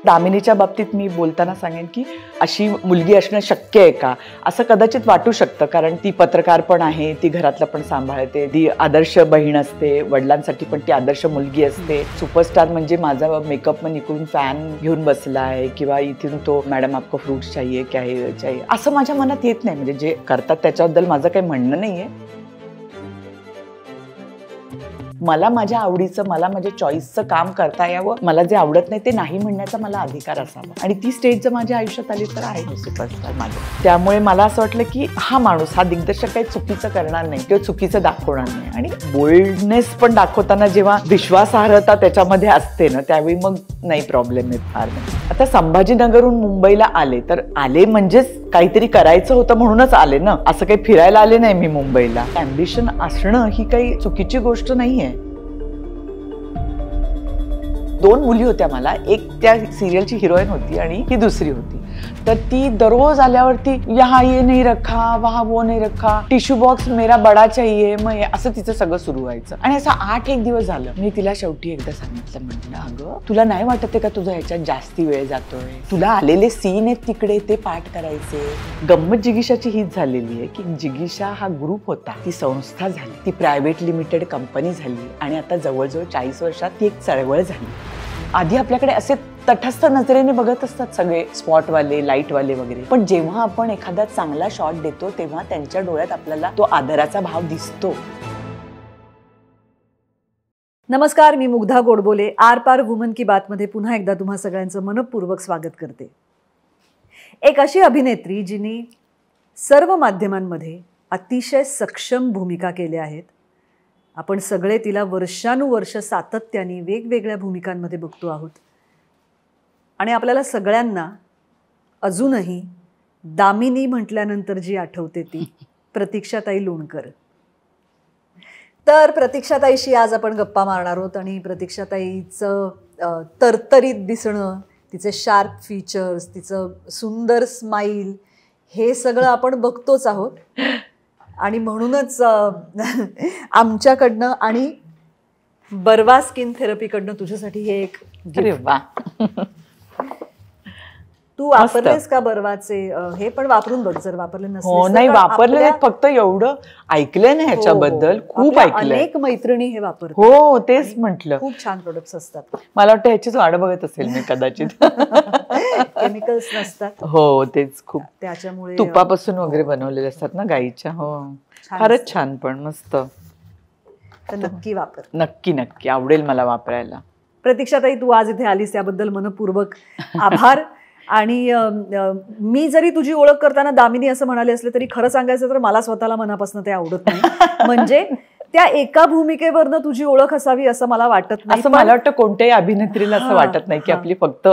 दामिनीच्या बाबतीत मी बोलताना सांगेन की अशी मुलगी असणं शक्य आहे का असं कदाचित वाटू शकतं, कारण ती पत्रकार पण आहे, ती घरातलं पण सांभाळते, ती आदर्श बहीण असते, वडिलांसाठी पण ती आदर्श मुलगी असते. सुपरस्टार म्हणजे माझा मेकअप मन इकडून फॅन घेऊन बसला आहे किंवा इथून तो मॅडम आपको फ्रूट्स चाहिए क्या है चाहिए असं माझ्या मनात येत नाही. म्हणजे जे करतात त्याच्याबद्दल माझं काही म्हणणं नाहीये. मला माझ्या आवडीचं, मला माझ्या चॉईसचं काम करता यावं, मला जे आवडत नाही ते नाही म्हणण्याचा मला अधिकार असावा. आणि ती स्टेज जर माझ्या आयुष्यात आली तर आहे सुपरस्टार माझं. त्यामुळे मला असं वाटलं की हा माणूस, हा दिग्दर्शक काही चुकीचं करणार नाही किंवा चुकीचं दाखवणार नाही. आणि बोल्डनेस पण दाखवताना जेव्हा विश्वासार्हता त्याच्यामध्ये असते ना, त्यावेळी मग नाही प्रॉब्लेम येत फार नाही. आता संभाजीनगरहून मुंबईला आले तर आले म्हणजेच काहीतरी करायचं होतं म्हणूनच आले ना, असं काही फिरायला आले नाही मी मुंबईला. ॲम्बिशन असणं ही काही चुकीची गोष्ट नाहीये. 2 मुली होत्या मला, एक त्या सिरियलची हिरोईन होती आणि ही दुसरी होती. तर ती दररोज आल्यावरती यहाँ ये नहीं रखा, वहाँ वो नहीं रखा, टिश्यू बॉक्स मेरा बडा चाहिए, मग असं तिचं सगळं सुरू व्हायचं. आणि असं 8 दिवस झालं. मी तिला शेवटी एकदा सांगितलं, म्हटलं अगं तुला नाही वाटत का तुझा ह्याच्यात जास्ती वेळ जातोय, तुला आलेले सीन आहेत तिकडे ते पाठ करायचे. गंमत जिगीशाची हीच झालेली आहे की जिगीशा हा ग्रुप होता, ती संस्था झाली, ती प्रायव्हेट लिमिटेड कंपनी झाली आणि आता जवळजवळ 40 वर्षात ती एक चळवळ झाली. आधी आपल्याकडे असे तटस्थ नजरेने बघत असतात सगळे स्पॉटवाले, लाईटवाले वगैरे, पण जेव्हा आपण एखादा चांगला शॉट देतो तेव्हा त्यांच्या डोळ्यात आपल्याला तो आदराचा भाव दिसतो. नमस्कार, मी मुग्धा गोडबोले. आर पार वुमन की बात मध्ये पुन्हा एकदा तुम्हा सगळ्यांचं मनपूर्वक स्वागत करते. एक अशी अभिनेत्री जिने सर्व माध्यमांमध्ये अतिशय सक्षम भूमिका केल्या आहेत. आपण सगळे तिला वर्षानुवर्ष सातत्याने वेगवेगळ्या भूमिकांमध्ये बघतो आहोत आणि आपल्याला सगळ्यांना अजूनही दामिनी म्हटल्यानंतर जी आठवते ती प्रतीक्षाताई लोणकर. तर प्रतीक्षाताईशी आज आपण गप्पा मारणार आहोत आणि प्रतीक्षाताईचं तरतरीत दिसणं, तिचे शार्प फीचर्स, तिचं सुंदर स्माईल, हे सगळं आपण बघतोच आहोत. आणि म्हणूनच आमच्याकडनं आणि बर्वा स्किन थेरपीकडनं तुझ्यासाठी हे एक तू वापरलेस का बर्वाचे? हे पण वापरून बघ जर वापरले नसले. हो, नाही वापरले, फक्त एवढं ऐकलंय ना ह्याच्याबद्दल, खूप ऐकलंय. अनेक मैत्रिणी हे वापरतात. हो, तेच म्हटलं. खूप छान प्रोडक्ट्स असतात. मला वाटतं ह्याचीच वाट बघत असेल मी कदाचित. केमिकल्स नसतात. हो, तेच खूप. त्याच्यामुळे तुपापासून वगैरे बनवलेले असतात ना गाईच्या. हो, फारच छान, पण मस्त. तर नक्की वापर. नक्की नक्की आवडेल मला वापरायला. प्रतीक्षाताई, तू आज इथे आलीस त्याबद्दल मनपूर्वक आभार. आणि मी जरी तुझी ओळख करताना दामिनी असं म्हणाले असले तरी खरं सांगायचं तर मला स्वतःला मनापासून ते आवडत नाही. म्हणजे त्या एका भूमिकेवरनं तुझी ओळख असावी असं मला वाटत नाही. असं मला वाटतं कोणत्याही अभिनेत्रीला असं वाटत नाही की आपली फक्त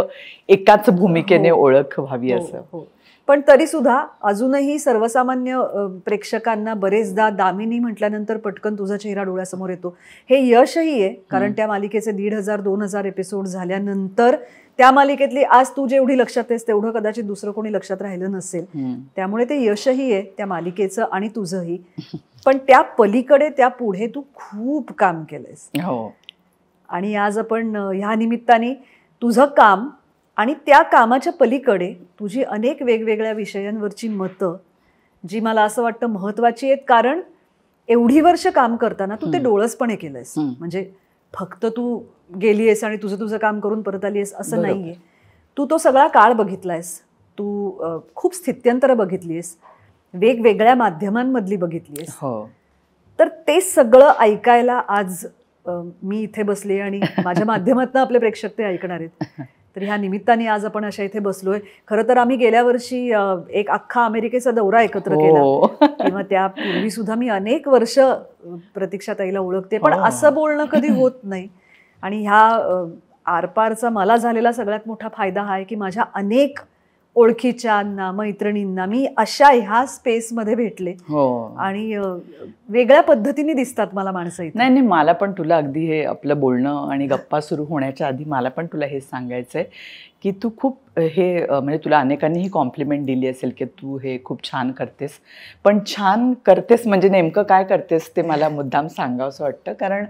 एकाच भूमिकेने ओळख व्हावी असं. पण तरी सुद्धा अजूनही सर्वसामान्य प्रेक्षकांना बरेचदा दामिनी म्हटल्यानंतर पटकन तुझा चेहरा डोळ्यासमोर येतो. हे यशही आहे, कारण त्या मालिकेचे 1,500-2,000 एपिसोड झाल्यानंतर त्या मालिकेतली आज तू जेवढी लक्षात आहेस तेवढं कदाचित दुसरं कोणी लक्षात राहिलं नसेल. त्यामुळे ते यशही आहे त्या मालिकेचं आणि तुझंही. पण त्या पलीकडे, त्या पुढे तू खूप काम केलंयस. आणि आज आपण ह्या निमित्ताने तुझं काम आणि त्या कामाच्या पलीकडे तुझी अनेक वेगवेगळ्या विषयांवरची मतं, जी मला असं वाटतं महत्त्वाची आहेत, कारण एवढी वर्ष काम करताना तू ते डोळसपणे केलंयस. म्हणजे फक्त तू गेलीयस आणि तुझं काम करून परत आलीयस असं नाहीये. तू तो सगळा काळ बघितलायस, तू खूप स्थित्यंतर बघितलीयस, वेगवेगळ्या माध्यमांमधली बघितलीयस. तर ते सगळं ऐकायला आज मी इथे बसले आणि माझ्या माध्यमातून आपले प्रेक्षक ते ऐकणार आहेत. तर ह्या निमित्ताने आज आपण अशा इथे बसलोय. खरं तर आम्ही गेल्या वर्षी एक अख्खा अमेरिकेचा दौरा एकत्र केला, किंवा त्यापूर्वी सुद्धा मी अनेक वर्ष प्रतीक्षाताईला ओळखते, पण असं बोलणं कधी होत नाही. आणि ह्या आरपारचा मला झालेला सगळ्यात मोठा फायदा हा आहे की माझ्या अनेक ओळखीच्यांना, मैत्रिणींना मी अशा ह्या स्पेसमध्ये भेटले. आणि वेगळ्या पद्धतीने दिसतात मला माणसं इथे. नाही नाही, मला पण तुला अगदी हे आपलं बोलणं आणि गप्पा सुरू होण्याच्या आधी मला पण तुला हे सांगायचंय की तू खूप हे म्हणजे तुला अनेकांनी ही कॉम्प्लिमेंट दिली असेल की तू हे खूप छान करतेस. पण छान करतेस म्हणजे नेमकं काय करतेस ते मला मुद्दाम सांगावंसं वाटतं. कारण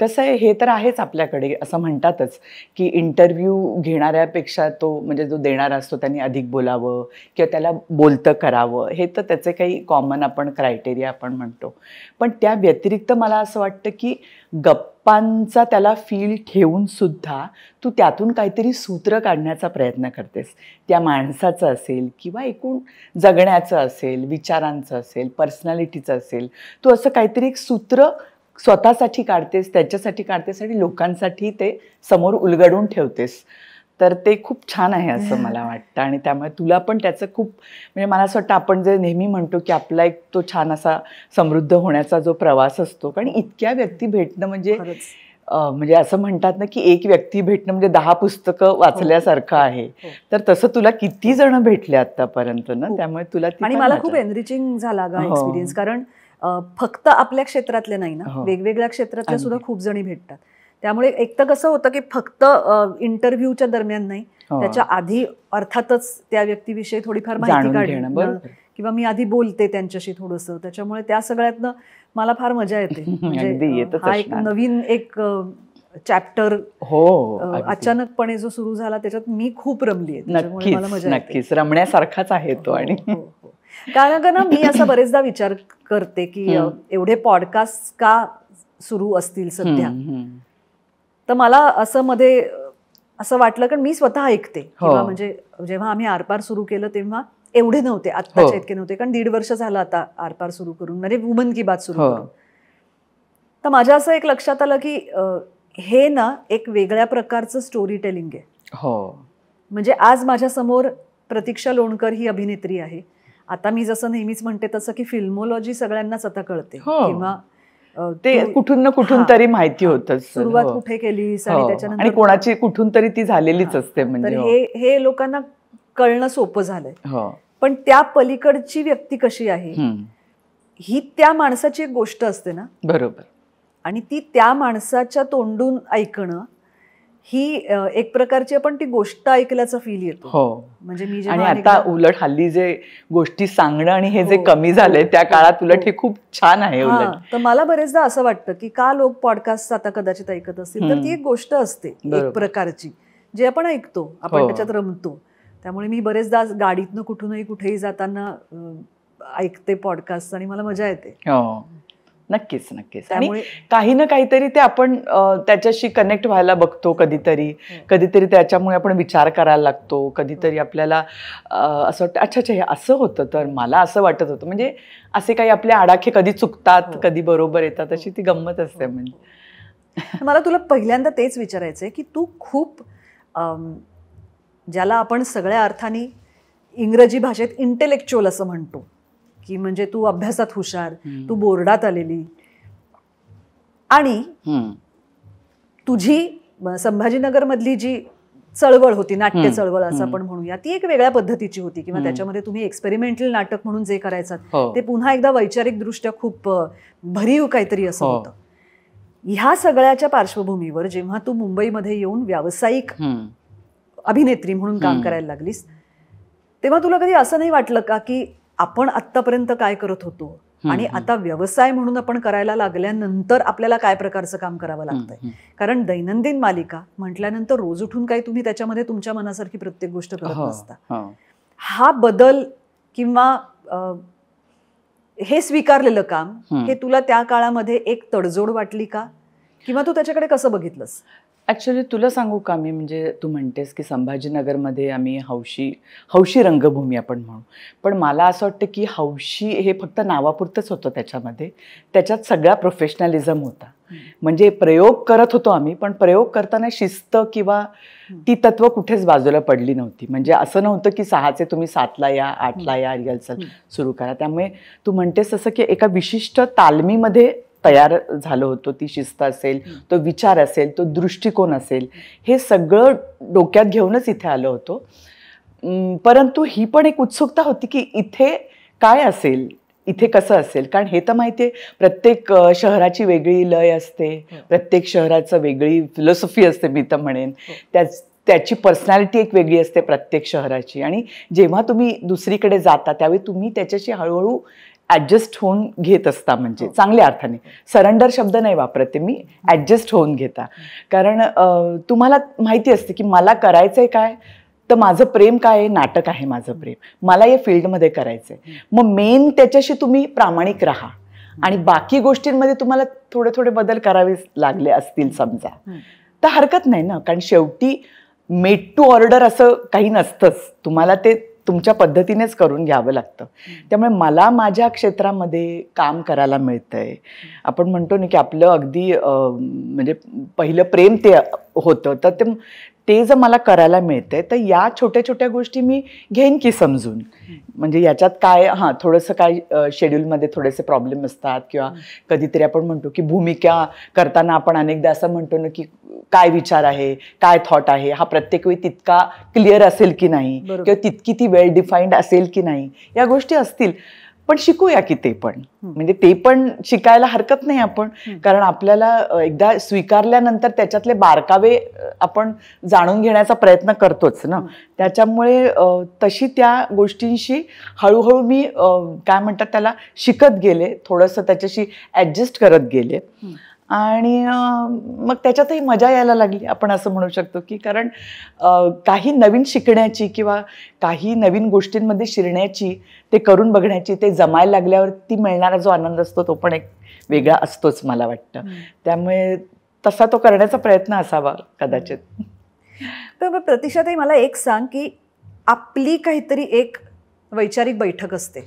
कसं आहे, हे तर आहेच आपल्याकडे, असं म्हणतातच की इंटरव्ह्यू घेणाऱ्यापेक्षा तो म्हणजे जो देणारा असतो त्यांनी अधिक बोलावं किंवा त्याला बोलतं करावं, हे तर त्याचे काही कॉमन आपण क्रायटेरिया आपण म्हणतो. पण त्या व्यतिरिक्त मला असं वाटतं की गप्पांचा त्याला फील ठेवून सुद्धा तू त्यातून काहीतरी सूत्र काढण्याचा प्रयत्न करतेस. त्या माणसाचं असेल किंवा एकूण जगण्याचं असेल, विचारांचं असेल, पर्सनॅलिटीचं असेल, तू असं काहीतरी एक सूत्र स्वतःसाठी काढतेस, त्याच्यासाठी काढतेस आणि लोकांसाठी ते समोर उलगडून ठेवतेस. तर ते खूप छान आहे असं मला वाटतं. आणि त्यामुळे तुला पण त्याचं खूप म्हणजे मला असं वाटतं आपण जे नेहमी म्हणतो की आपला एक तो छान असा समृद्ध होण्याचा जो प्रवास असतो, कारण इतक्या व्यक्ती भेटणं म्हणजे असं म्हणतात ना की एक व्यक्ती भेटणं म्हणजे 10 पुस्तकं वाचल्यासारखं आहे. तर तसं तुला किती जण भेटले आतापर्यंत ना, त्यामुळे तुला आणि मला खूप एनरिचिंग झाला गा एक्सपिरियन्स. कारण फक्त आपल्या क्षेत्रातले नाही ना, वेगवेगळ्या क्षेत्रातल्या सुद्धा खूप जणी भेटतात. त्यामुळे एक तर कसं होतं की फक्त इंटरव्ह्यूच्या दरम्यान नाही, त्याच्या आधी अर्थातच त्या व्यक्तीविषयी थोडीफार माहिती काढणं किंवा मी आधी बोलते त्यांच्याशी थोडंसं. त्याच्यामुळे त्या सगळ्यातनं मला फार मजा येते. म्हणजे हा एक नवीन एक चॅप्टर अचानकपणे जो सुरू झाला त्याच्यात मी खूप रमली आहे. त्याच्यामुळे मला मजा येते. नक्कीच रमण्यासारखाच आहे तो. आणि कारण ना मी असा बरेचदा विचार करते की एवढे पॉडकास्ट का सुरू असतील सध्या. तर मला असं मध्ये असं वाटलं, कारण मी स्वतः ऐकते किंवा म्हणजे जेव्हा आम्ही आरपार सुरू केलं तेव्हा एवढे नव्हते, आत्ताचे इतके नव्हते. कारण 1.5 वर्ष झालं आता आरपार सुरू करून, म्हणजे वुमन की बात सुरू करून. तर माझ्या असं एक लक्षात आलं की हे ना एक वेगळ्या प्रकारचं स्टोरी टेलिंग आहे. म्हणजे आज माझ्या समोर प्रतीक्षा लोणकर ही अभिनेत्री आहे. आता मी जसं नेहमीच म्हणते तसं की फिल्मोलॉजी सगळ्यांनाच आता कळते किंवा ते कुठून ना कुठून तरी माहिती होतच. सुरुवात कुठे केलीस आणि त्याच्यानंतर आणि कोणाची कुठून तरी ती झालेलीच असते. म्हणजे हे लोकांना कळणं सोपं झालंय. पण त्या पलीकडची व्यक्ती कशी आहे ही त्या माणसाची एक गोष्ट असते ना. बरोबर. आणि ती त्या माणसाच्या तोंडून ऐकणं ही एक प्रकारची आपण ती गोष्ट ऐकल्याचा फील येतो. म्हणजे मी आणि आता उलट हल्ली जे गोष्टी सांगणं आणि हे जे कमी झालंय त्या काळात उलट हे खूप छान आहे. तर मला बरेचदा असं वाटतं की का लोक पॉडकास्ट आता कदाचित ऐकत असतील, तर ती एक गोष्ट असते एक प्रकारची जी आपण ऐकतो, आपण त्याच्यात रमतो. त्यामुळे मी बरेचदा गाडीतनं कुठूनही कुठेही जाताना ऐकते पॉडकास्ट आणि मला मजा येते. नक्कीच नक्कीच. आणि काही ना काहीतरी ते आपण त्याच्याशी कनेक्ट व्हायला बघतो. कधीतरी त्याच्यामुळे आपण विचार करायला लागतो. कधीतरी आपल्याला असं वाटतं अच्छा हे असं होतं, तर मला असं वाटत होतं. म्हणजे असे काही आपले आडाखे कधी चुकतात, कधी बरोबर येतात, अशी ती गंमत असते. म्हणजे मला तुला पहिल्यांदा तेच विचारायचंय की तू खूप ज्याला आपण सगळ्या अर्थाने इंग्रजी भाषेत इंटेलेक्च्युअल असं म्हणतो की म्हणजे तू अभ्यासात हुशार, तू बोर्डात आलेली, आणि तुझी संभाजीनगर मधली जी चळवळ होती, नाट्य चळवळ असं आपण म्हणूया, ती एक वेगळ्या पद्धतीची होती. किंवा त्याच्यामध्ये तुम्ही एक्सपेरिमेंटल नाटक म्हणून जे करायचं ते पुन्हा एकदा वैचारिक दृष्ट्या खूप भरीव काहीतरी असं होतं. ह्या सगळ्याच्या पार्श्वभूमीवर जेव्हा तू मुंबईमध्ये येऊन व्यावसायिक अभिनेत्री म्हणून काम करायला लागलीस, तेव्हा तुला कधी असं नाही वाटलं का की आपण आत्तापर्यंत काय करत होतो आणि आता व्यवसाय म्हणून आपण करायला लागल्यानंतर आपल्याला काय प्रकारचं काम करावं लागतंय? कारण दैनंदिन मालिका म्हटल्यानंतर रोज उठून काही तुम्ही त्याच्यामध्ये तुमच्या मनासारखी प्रत्येक गोष्ट करत नसता. हा बदल किंवा हे स्वीकारलेलं काम हे तुला त्या काळामध्ये एक तडजोड वाटली का, किंवा तू त्याच्याकडे कसं बघितलंस? ॲक्च्युली तुला सांगू का, मी म्हणजे तू म्हणतेस की संभाजीनगरमध्ये आम्ही हौशी रंगभूमी आपण म्हणू, पण मला असं वाटतं की हौशी हे फक्त नावापुरतंच होतं. त्याच्यात सगळा प्रोफेशनलिझम होता. म्हणजे प्रयोग करत होतो आम्ही, पण प्रयोग करताना शिस्त किंवा ती तत्व कुठेच बाजूला पडली नव्हती. म्हणजे असं नव्हतं की 6चे तुम्ही 7ला या, 8ला या, रिहर्सल सुरू करा. त्यामुळे तू म्हणतेस तसं की एका विशिष्ट तालमीमध्ये तयार झालो होतो. ती शिस्त असेल, तो विचार असेल, तो दृष्टिकोन असेल, हे सगळं डोक्यात घेऊनच इथे आलो होतो. परंतु ही पण एक उत्सुकता होती की इथे काय असेल, इथे कसं असेल. कारण हे तर माहितीये प्रत्येक शहराची वेगळी लय असते, प्रत्येक शहराचं वेगळी फिलॉसॉफी असते मी तर म्हणेन. त्याची पर्सनॅलिटी एक वेगळी असते प्रत्येक शहराची. आणि जेव्हा तुम्ही दुसरीकडे जाता त्यावेळी तुम्ही त्याच्याशी हळूहळू ऍडजस्ट होऊन घेत असता. म्हणजे चांगल्या अर्थाने, सरेंडर शब्द नाही वापरते मी, ऍडजस्ट होऊन घेता. कारण तुम्हाला माहिती असते की मला करायचंय काय, तर माझं प्रेम काय आहे, नाटक आहे माझं प्रेम, मला या फील्डमध्ये करायचंय. मग मेन त्याच्याशी तुम्ही प्रामाणिक राहा आणि बाकी गोष्टींमध्ये तुम्हाला थोडे थोडे बदल करावे लागले असतील समजा, तर हरकत नाही ना. कारण शेवटी मेड टू ऑर्डर असं काही नसतंच, तुम्हाला ते तुमच्या पद्धतीनेच करून घ्यावं लागतं. त्यामुळे मला माझ्या क्षेत्रामध्ये काम करायला मिळतंय. आपण म्हणतो ना की आपलं अगदी म्हणजे पहिलं प्रेम ते होतं, तर ते जर मला करायला मिळतंय तर या छोट्या छोट्या गोष्टी मी घेईन की समजून. म्हणजे याच्यात काय थोडंसं काय शेड्यूलमध्ये थोडेसे प्रॉब्लेम असतात, किंवा कधीतरी आपण म्हणतो की भूमिका करताना आपण अनेकदा असं म्हणतो ना की काय विचार आहे, काय थॉट आहे, हा प्रत्येक वेळी तितका क्लिअर असेल की नाही, किंवा तितकी ती वेल डिफाईन्ड असेल की नाही, या गोष्टी असतील. पण शिकूया की ते पण, म्हणजे ते पण शिकायला हरकत नाही आपण. कारण आपल्याला एकदा स्वीकारल्यानंतर त्याच्यातले बारकावे आपण जाणून घेण्याचा प्रयत्न करतोच ना. त्याच्यामुळे तशी त्या गोष्टींशी हळूहळू मी काय म्हणतात त्याला शिकत गेले, थोडंसं त्याच्याशी ऍडजस्ट करत गेले. आणि मग त्याच्यातही मजा यायला लागली आपण असं म्हणू शकतो की. कारण काही नवीन शिकण्याची किंवा काही नवीन गोष्टींमध्ये शिरण्याची, ते करून बघण्याची, ते जमायला लागल्यावर ती मिळणारा जो आनंद असतो तो पण एक वेगळा असतोच मला वाटतं. त्यामुळे तसा तो करण्याचा प्रयत्न असावा कदाचित. तर प्रतिशाताई मला एक सांग की आपली काहीतरी एक वैचारिक बैठक असते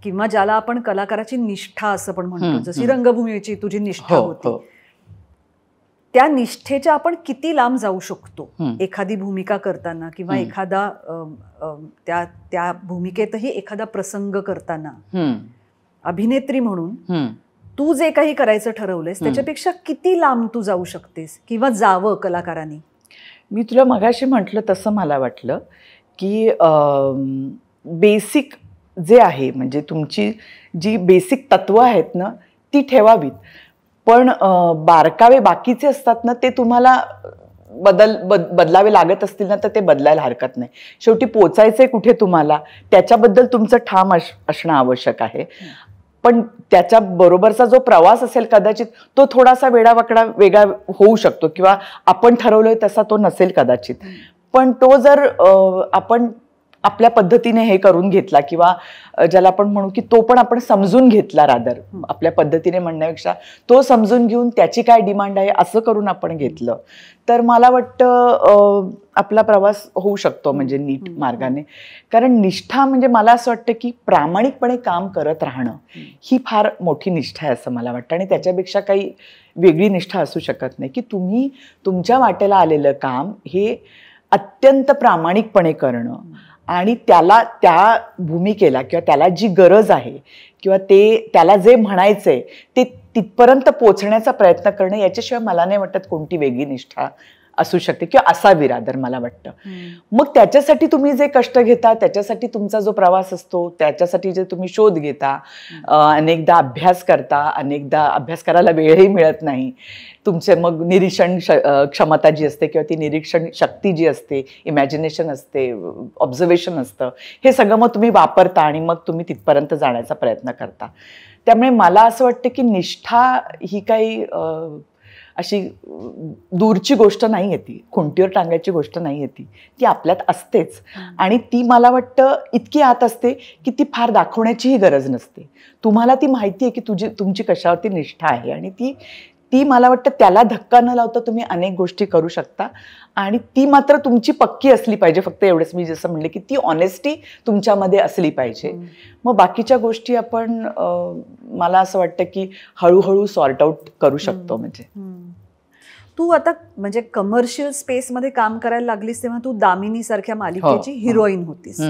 किंवा ज्याला आपण कलाकाराची निष्ठा असं पण म्हणतो, जशी रंगभूमीची तुझी निष्ठा होती, त्या निष्ठेच्या आपण किती लांब जाऊ शकतो एखादी भूमिका करताना, किंवा एखादा त्या भूमिकेतही एखादा प्रसंग करताना अभिनेत्री म्हणून तू जे काही करायचं ठरवलंयस त्याच्यापेक्षा किती लांब तू जाऊ शकतेस किंवा जावं कलाकारांनी? मी तुला मगाशी म्हटलं तसं मला वाटलं की बेसिक जे आहे, म्हणजे तुमची जी बेसिक तत्व आहेत ना ती ठेवावीत, पण बारकावे बाकीचे असतात ना ते तुम्हाला बदलावे लागत असतील ना तर ते बदलायला हरकत नाही. शेवटी पोचायचंय कुठे तुम्हाला, त्याच्याबद्दल तुमचं ठाम असणं आवश्यक आहे. पण त्याच्या बरोबरचा जो प्रवास असेल कदाचित तो थोडासा वेगळा होऊ शकतो, किंवा आपण ठरवलोय तसा तो नसेल कदाचित. पण तो जर आपण आपल्या पद्धतीने हे करून घेतला, किंवा ज्याला आपण म्हणू की तो पण आपण समजून घेतला, रादर आपल्या पद्धतीने म्हणण्यापेक्षा तो समजून घेऊन त्याची काय डिमांड आहे असं करून आपण घेतलं, तर मला वाटतं आपला प्रवास होऊ शकतो म्हणजे नीट मार्गाने. कारण निष्ठा म्हणजे मला असं वाटतं की प्रामाणिकपणे काम करत राहणं ही फार मोठी निष्ठा आहे असं मला वाटतं. आणि त्याच्यापेक्षा काही वेगळी निष्ठा असू शकत नाही की तुम्ही तुमच्या वाटेला आलेलं काम हे अत्यंत प्रामाणिकपणे करणं, आणि त्याला त्या भूमिकेला किंवा त्याला जी गरज आहे किंवा त्याला जे म्हणायचंय ते तिथपर्यंत पोचण्याचा प्रयत्न करणं, याच्याशिवाय मला नाही वाटत कोणती वेगळी निष्ठा असू शकते किंवा असावी रादर मला वाटतं. मग त्याच्यासाठी तुम्ही जे कष्ट घेता, त्याच्यासाठी तुमचा जो प्रवास असतो, त्याच्यासाठी जे तुम्ही शोध घेता, अनेकदा अभ्यास करता, अनेकदा अभ्यास करायला वेळही मिळत नाही, तुमचे मग निरीक्षण क्षमता जी असते किंवा ती निरीक्षण शक्ती जी असते, इमॅजिनेशन असते, ऑब्झर्वेशन असतं, हे सगळं मग तुम्ही वापरता आणि मग तुम्ही तिथपर्यंत जाण्याचा प्रयत्न करता. त्यामुळे मला असं वाटतं की निष्ठा ही काही अशी दूरची गोष्ट नाही आहे, ती खुंटीवर टांगायची गोष्ट नाही आहे, ती आपल्यात असतेच. आणि ती मला वाटतं इतकी आत असते की ती फार दाखवण्याचीही गरज नसते. तुम्हाला ती माहिती आहे की तुमची कशावरती निष्ठा आहे, आणि ती मला वाटतं त्याला धक्का न लावता तुम्ही अनेक गोष्टी करू शकता. आणि ती मात्र तुमची पक्की असली पाहिजे. फक्त एवढंच मी जसं म्हणले की ती ऑनेस्टी तुमच्यामध्ये असली पाहिजे. मग बाकीच्या गोष्टी आपण मला असं वाटतं की हळूहळू सॉर्ट आउट करू शकतो. म्हणजे तू आता म्हणजे कमर्शियल स्पेसमध्ये काम करायला लागलीस तेव्हा तू दामिनी सारख्या मालिकेची हिरोईन होतीस.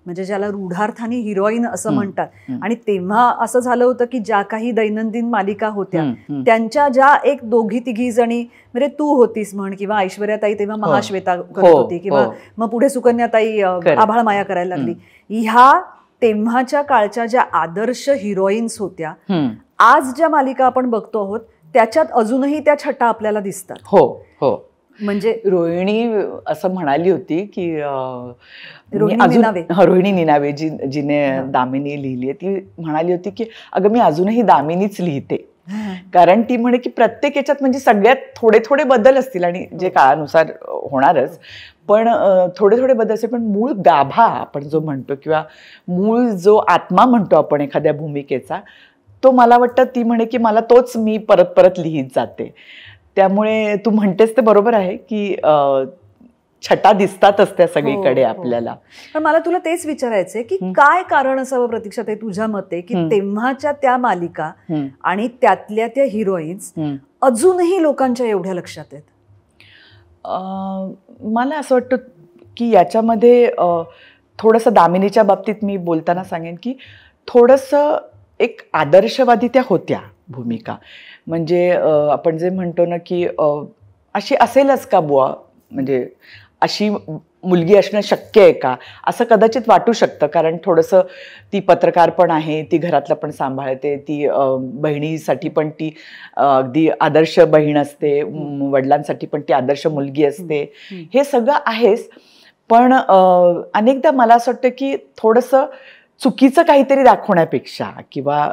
म्हणजे ज्याला रूढार्थाने हिरोईन असं म्हणतात, आणि तेव्हा असं झालं होतं की ज्या काही दैनंदिन मालिका होत्या त्यांच्या ज्या एक दोघी तिघी जणी, म्हणजे तू होतीस म्हण, किंवा ऐश्वर्याताई तेव्हा महाश्वेता करत होती, किंवा मग पुढे सुकन्याताई आभाळ माया करायला लागली, ह्या तेव्हाच्या काळच्या ज्या आदर्श हिरोईन्स होत्या, आज ज्या मालिका आपण बघतो आहोत त्याच्यात अजूनही त्या छटा आपल्याला दिसतात. हो हो. म्हणजे रोहिणी असं म्हणाली होती की रोहिणी निनावे जिने दामिनी लिहिली आहे, ती म्हणाली होती की अगं मी अजूनही दामिनीच लिहिते, कारण ती म्हणे की प्रत्येक याच्यात म्हणजे सगळ्यात थोडे थोडे बदल असतील आणि जे काळानुसार होणारच, पण थोडे थोडे बदल असतील, पण मूळ गाभा आपण जो म्हणतो किंवा मूळ जो आत्मा म्हणतो आपण एखाद्या भूमिकेचा, तो मला वाटतं ती म्हणे की मला तोच मी परत परत लिहित जाते. त्यामुळे तू म्हणतेस ते बरोबर आहे की छटा दिसतातच त्या सगळीकडे आपल्याला. पण मला तुला तेच विचारायचंय की काय कारण असावं प्रतीक्षा ताई तुझ्या मते की तेव्हाच्या त्या मालिका आणि त्यातल्या त्या हिरोईन्स अजूनही लोकांच्या एवढ्या लक्षात आहेत? मला असं वाटतं की याच्यामध्ये थोडंसं दामिनीच्या बाबतीत मी बोलताना सांगेन की थोडंसं एक आदर्शवादी त्या होत्या भूमिका. म्हणजे आपण जे म्हणतो ना की अशी असेलच का बुवा, म्हणजे अशी मुलगी असणं शक्य आहे का, असं कदाचित वाटू शकतं, कारण थोडंसं ती पत्रकार पण आहे, ती घरातलं पण सांभाळते, ती बहिणीसाठी पण ती अगदी आदर्श बहीण असते, वडिलांसाठी पण ती आदर्श मुलगी असते, हे सगळं आहेच. पण अनेकदा मला असं वाटतं की थोडंसं चुकीचं काहीतरी दाखवण्यापेक्षा किंवा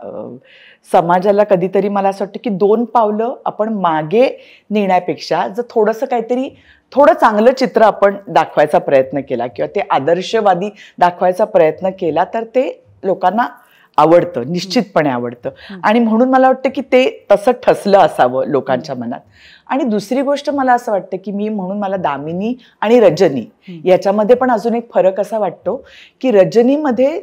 समाजाला कधीतरी मला असं वाटतं की 2 पावलं आपण मागे नेण्यापेक्षा जर थोडंसं काहीतरी थोडं चांगलं चित्र आपण दाखवायचा प्रयत्न केला किंवा ते आदर्शवादी दाखवायचा प्रयत्न केला तर ते लोकांना आवडतं, निश्चितपणे आवडतं. आणि म्हणून मला वाटतं की ते तसं ठसलं असावं लोकांच्या मनात. आणि दुसरी गोष्ट मला असं वाटतं की म्हणून मला दामिनी आणि रजनी याच्यामध्ये पण अजून एक फरक असा वाटतो की रजनीमध्ये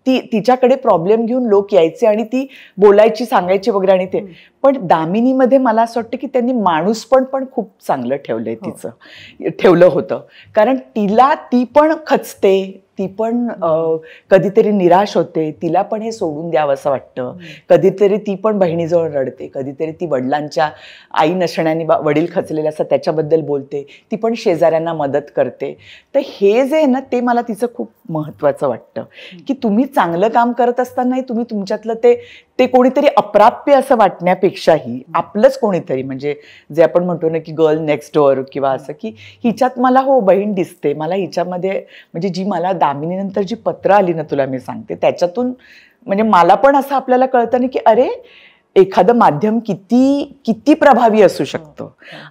तिच्याकडे प्रॉब्लेम घेऊन लोक यायचे आणि ती बोलायची, सांगायची वगैरे, आणि ते पण दामिनीमध्ये मला असं वाटतं की त्यांनी माणूसपण पण खूप चांगलं ठेवलंय, तिचं ठेवलं होतं. कारण ती पण खचते, ती पण कधीतरी निराश होते, तिला पण हे सोडून द्यावं असं वाटतं, कधीतरी ती पण बहिणीजवळ रडते, कधीतरी ती वडिलांच्या आई नसण्याने वडील खचलेले असतात त्याच्याबद्दल बोलते, ती पण शेजाऱ्यांना मदत करते. तर हे जे आहे ना ते मला तिचं खूप महत्त्वाचं वाटतं की तुम्ही चांगलं काम करत असतानाही तुम्ही तुमच्यातलं ते कोणीतरी अप्राप्य असं वाटण्यापेक्षाही आपलंच कोणीतरी, म्हणजे जे आपण म्हणतो ना की गर्ल नेक्स्ट डोअर किंवा असं, की हिच्यात मला हो बहीण दिसते, मला हिच्यामध्ये, म्हणजे जी मला दामिनीनंतर जी पत्र आली ना तुला मी सांगते त्याच्यातून, म्हणजे मला पण असं आपल्याला कळतं ना की अरे एखादं माध्यम किती प्रभावी असू शकतं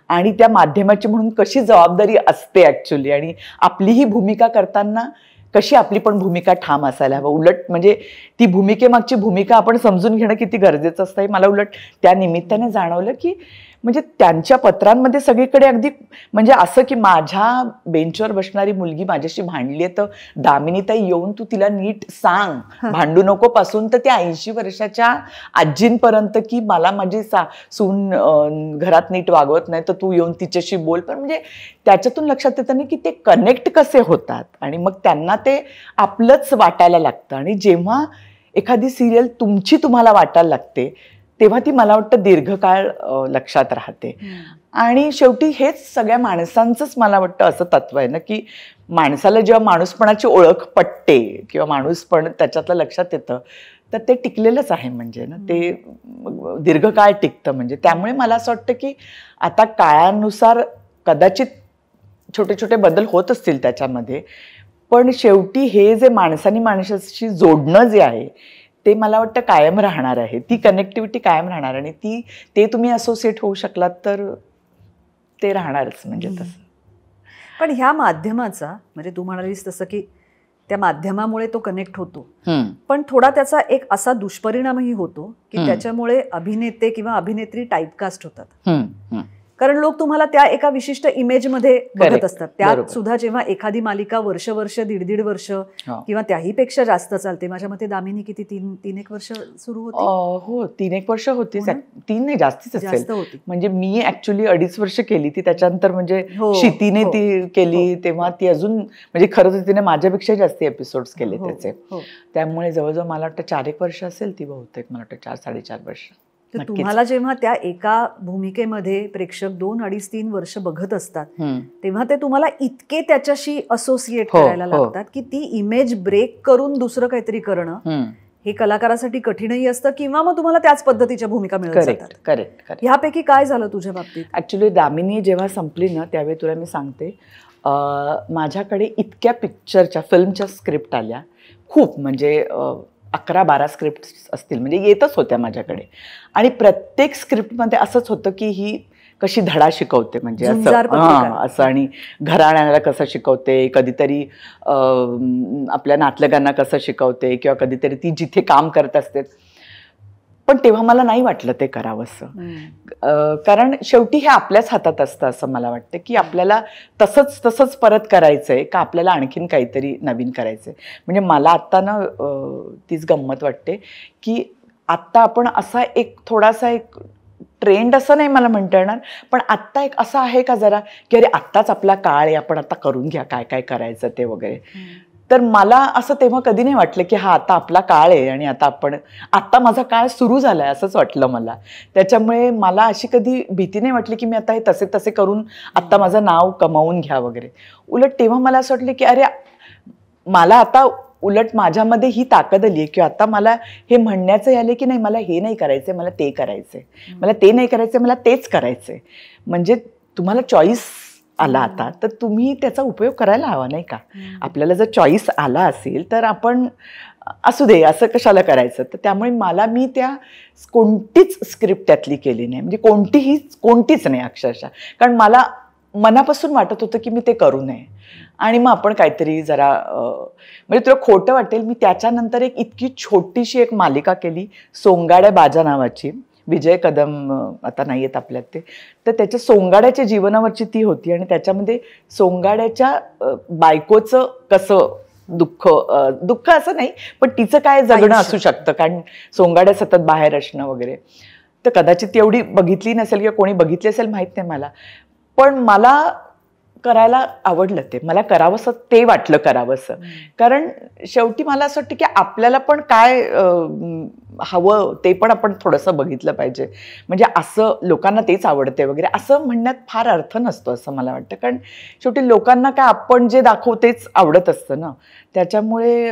आणि त्या माध्यमाची म्हणून कशी जबाबदारी असते ॲक्च्युली, आणि आपली ही भूमिका करताना कशी आपली पण भूमिका ठाम असायला हवं. उलट म्हणजे ती भूमिकेमागची भूमिका आपण समजून घेणं किती गरजेचं असतं हे मला उलट त्या निमित्ताने जाणवलं की म्हणजे त्यांच्या पत्रांमध्ये सगळीकडे अगदी म्हणजे असं की माझ्या बेंचवर बसणारी मुलगी माझ्याशी भांडली आहे तर दामिनीताई येऊन तू तिला नीट सांग, भांडू नको, पासून तर त्या 80 वर्षाच्या आजींपर्यंत की मला माझी सून घरात नीट वागवत नाही तर तू येऊन तिच्याशी बोल. पण म्हणजे त्याच्यातून लक्षात येतं ना की ते कनेक्ट कसे होतात आणि मग त्यांना ते आपलंच वाटायला लागतं. आणि जेव्हा एखादी सिरियल तुमची तुम्हाला वाटायला लागते तेव्हा ती मला वाटतं दीर्घकाळ लक्षात राहते. आणि शेवटी हेच सगळ्या माणसांचंच मला वाटतं असं तत्व आहे ना की माणसाला जेव्हा माणूसपणाची ओळख पटते किंवा माणूसपण त्याच्यातलं लक्षात येतं तर ते टिकलेलंच आहे, म्हणजे ना ते दीर्घकाळ टिकतं. म्हणजे त्यामुळे मला असं वाटतं की आता काळानुसार कदाचित छोटे छोटे बदल होत असतील त्याच्यामध्ये, पण शेवटी हे जे माणसानी माणसाशी जोडणं जे आहे ते मला वाटतं कायम राहणार आहे, ती कनेक्टिव्हिटी कायम राहणार आणि ते तुम्ही असोसिएट होऊ शकलात तर ते राहणारच म्हणजे तसं. पण ह्या माध्यमाचा, म्हणजे तू म्हणालीस तसं की त्या माध्यमामुळे तो कनेक्ट होतो, पण थोडा त्याचा एक असा दुष्परिणामही होतो की त्याच्यामुळे अभिनेते किंवा अभिनेत्री टाईपकास्ट होतात. कारण लोक तुम्हाला त्या एका विशिष्ट इमेजमध्ये बघत Correct. असतात. त्यात बरोबर. सुद्धा जेव्हा एखादी मालिका वर्ष 1.5 वर्ष किंवा त्याही पेक्षा जास्त चालते, माझ्या मते दामिनी किती 3-1 वर्ष सुरू होती. हो 3-1 वर्ष होतीच. हो ना? 3 नाही, जास्तीच जास्त असेल. होती. म्हणजे मी ऍक्च्युली 2.5 वर्ष केली ती, त्याच्यानंतर म्हणजे हो, शितीने हो, ती केली, तेव्हा ती अजून म्हणजे खरं तर तिने माझ्यापेक्षा जास्त एपिसोड्स केले हो, त्याचे. हो. त्यामुळे जवळजवळ मला वाटतं 4-1 वर्ष असेल ती बहुतेक, मला वाटतं 4-4.5 वर्ष. तर नक्कीच. तुम्हाला जेव्हा त्या एका भूमिकेमध्ये प्रेक्षक 2-2.5-3 वर्ष बघत असतात, तेव्हा ते तुम्हाला इतके त्याच्याशी असोसिएट हो, करायला हो. लागतात की ती इमेज ब्रेक करून दुसरं काहीतरी करणं हे कलाकारासाठी कठीणही असतं, किंवा मग तुम्हाला त्याच पद्धतीच्या भूमिका मिळत करेक्ट जातात. करेक्ट. ह्यापैकी काय झालं तुझ्या बाबतीत? ॲक्च्युली दामिनी जेव्हा संपली ना, त्यावेळी तुला मी सांगते, माझ्याकडे इतक्या पिक्चरच्या फिल्मच्या स्क्रिप्ट आल्या, खूप म्हणजे 11-12 स्क्रिप्ट असतील, म्हणजे येतच होत्या माझ्याकडे. आणि प्रत्येक स्क्रिप्टमध्ये असंच होतं की ही कशी धडा शिकवते, म्हणजे झुंजार असं पत्रिका. असं आणि घराण्याला कसं शिकवते, कधीतरी आपल्या नातलगांना कसं शिकवते, किंवा कधीतरी ती जिथे काम करत असते. पण तेव्हा मला नाही वाटलं ते करावंसं, कारण शेवटी हे आपल्याच हातात असतं असं मला वाटतं, की आपल्याला तसंच परत करायचंय का आपल्याला आणखीन काहीतरी नवीन करायचंय. म्हणजे मला आत्ता ना तीच गंमत वाटते की आत्ता आपण असा एक थोडासा एक ट्रेंड असं नाही मला म्हणता येणार, पण आत्ता एक असं आहे का जरा की अरे आत्ताच आपला काळ आहे, आपण आता करून घ्या काय काय करायचं ते वगैरे. तर मला असं तेव्हा कधी नाही वाटलं की हा आता आपला काळ आहे आणि आता माझा काळ सुरू झालाय असंच वाटलं मला. त्याच्यामुळे मला अशी कधी भीती नाही वाटली की मी आता हे तसे करून आता माझं नाव कमावून घ्या वगैरे. उलट तेव्हा मला असं वाटलं की अरे मला आता उलट माझ्यामध्ये ही ताकद आली आहे की आता मला हे म्हणण्याचं आलं की नाही, मला हे नाही करायचंय, मला ते करायचंय, मला ते नाही करायचंय, मला तेच करायचंय. म्हणजे तुम्हाला चॉईस आला आता, तर तुम्ही त्याचा उपयोग करायला हवा नाही का. आपल्याला जर चॉईस आला असेल तर आपण असू दे असं कशाला करायचं. तर त्यामुळे मी त्या कोणतीच स्क्रिप्ट त्यातली केली नाही, म्हणजे कोणतीच नाही अक्षरशः. कारण मला मनापासून वाटत होतं की मी ते करू नये, आणि मग आपण काहीतरी जरा म्हणजे तुला खोटं वाटेल, मी त्याच्यानंतर एक इतकी छोटीशी एक मालिका केली, सोंगाड्या बाजा नावाची. विजय कदम आता नाही आहेत आपल्यात ते. तर त्याच्या सोंगाड्याच्या जीवनावरची ती होती, आणि त्याच्यामध्ये सोंगाड्याच्या बायकोचं कसं दुःख असं नाही, पण तिचं काय जगणं असू शकतं, कारण सोंगाड्या सतत बाहेर असणं वगैरे. तर कदाचित ती एवढी बघितली नसेल किंवा कोणी बघितली असेल माहीत नाही मला, पण मला करायला आवडलं ते, मला करावंसं ते वाटलं करावंसं. कारण शेवटी मला असं वाटतं की आपल्याला पण काय हवं ते पण आपण थोडंसं बघितलं पाहिजे. म्हणजे असं लोकांना तेच आवडते वगैरे असं म्हणण्यात फार अर्थ नसतो असं मला वाटतं, कारण शेवटी लोकांना काय आपण जे दाखवू तेच आवडत असतं ना. त्याच्यामुळे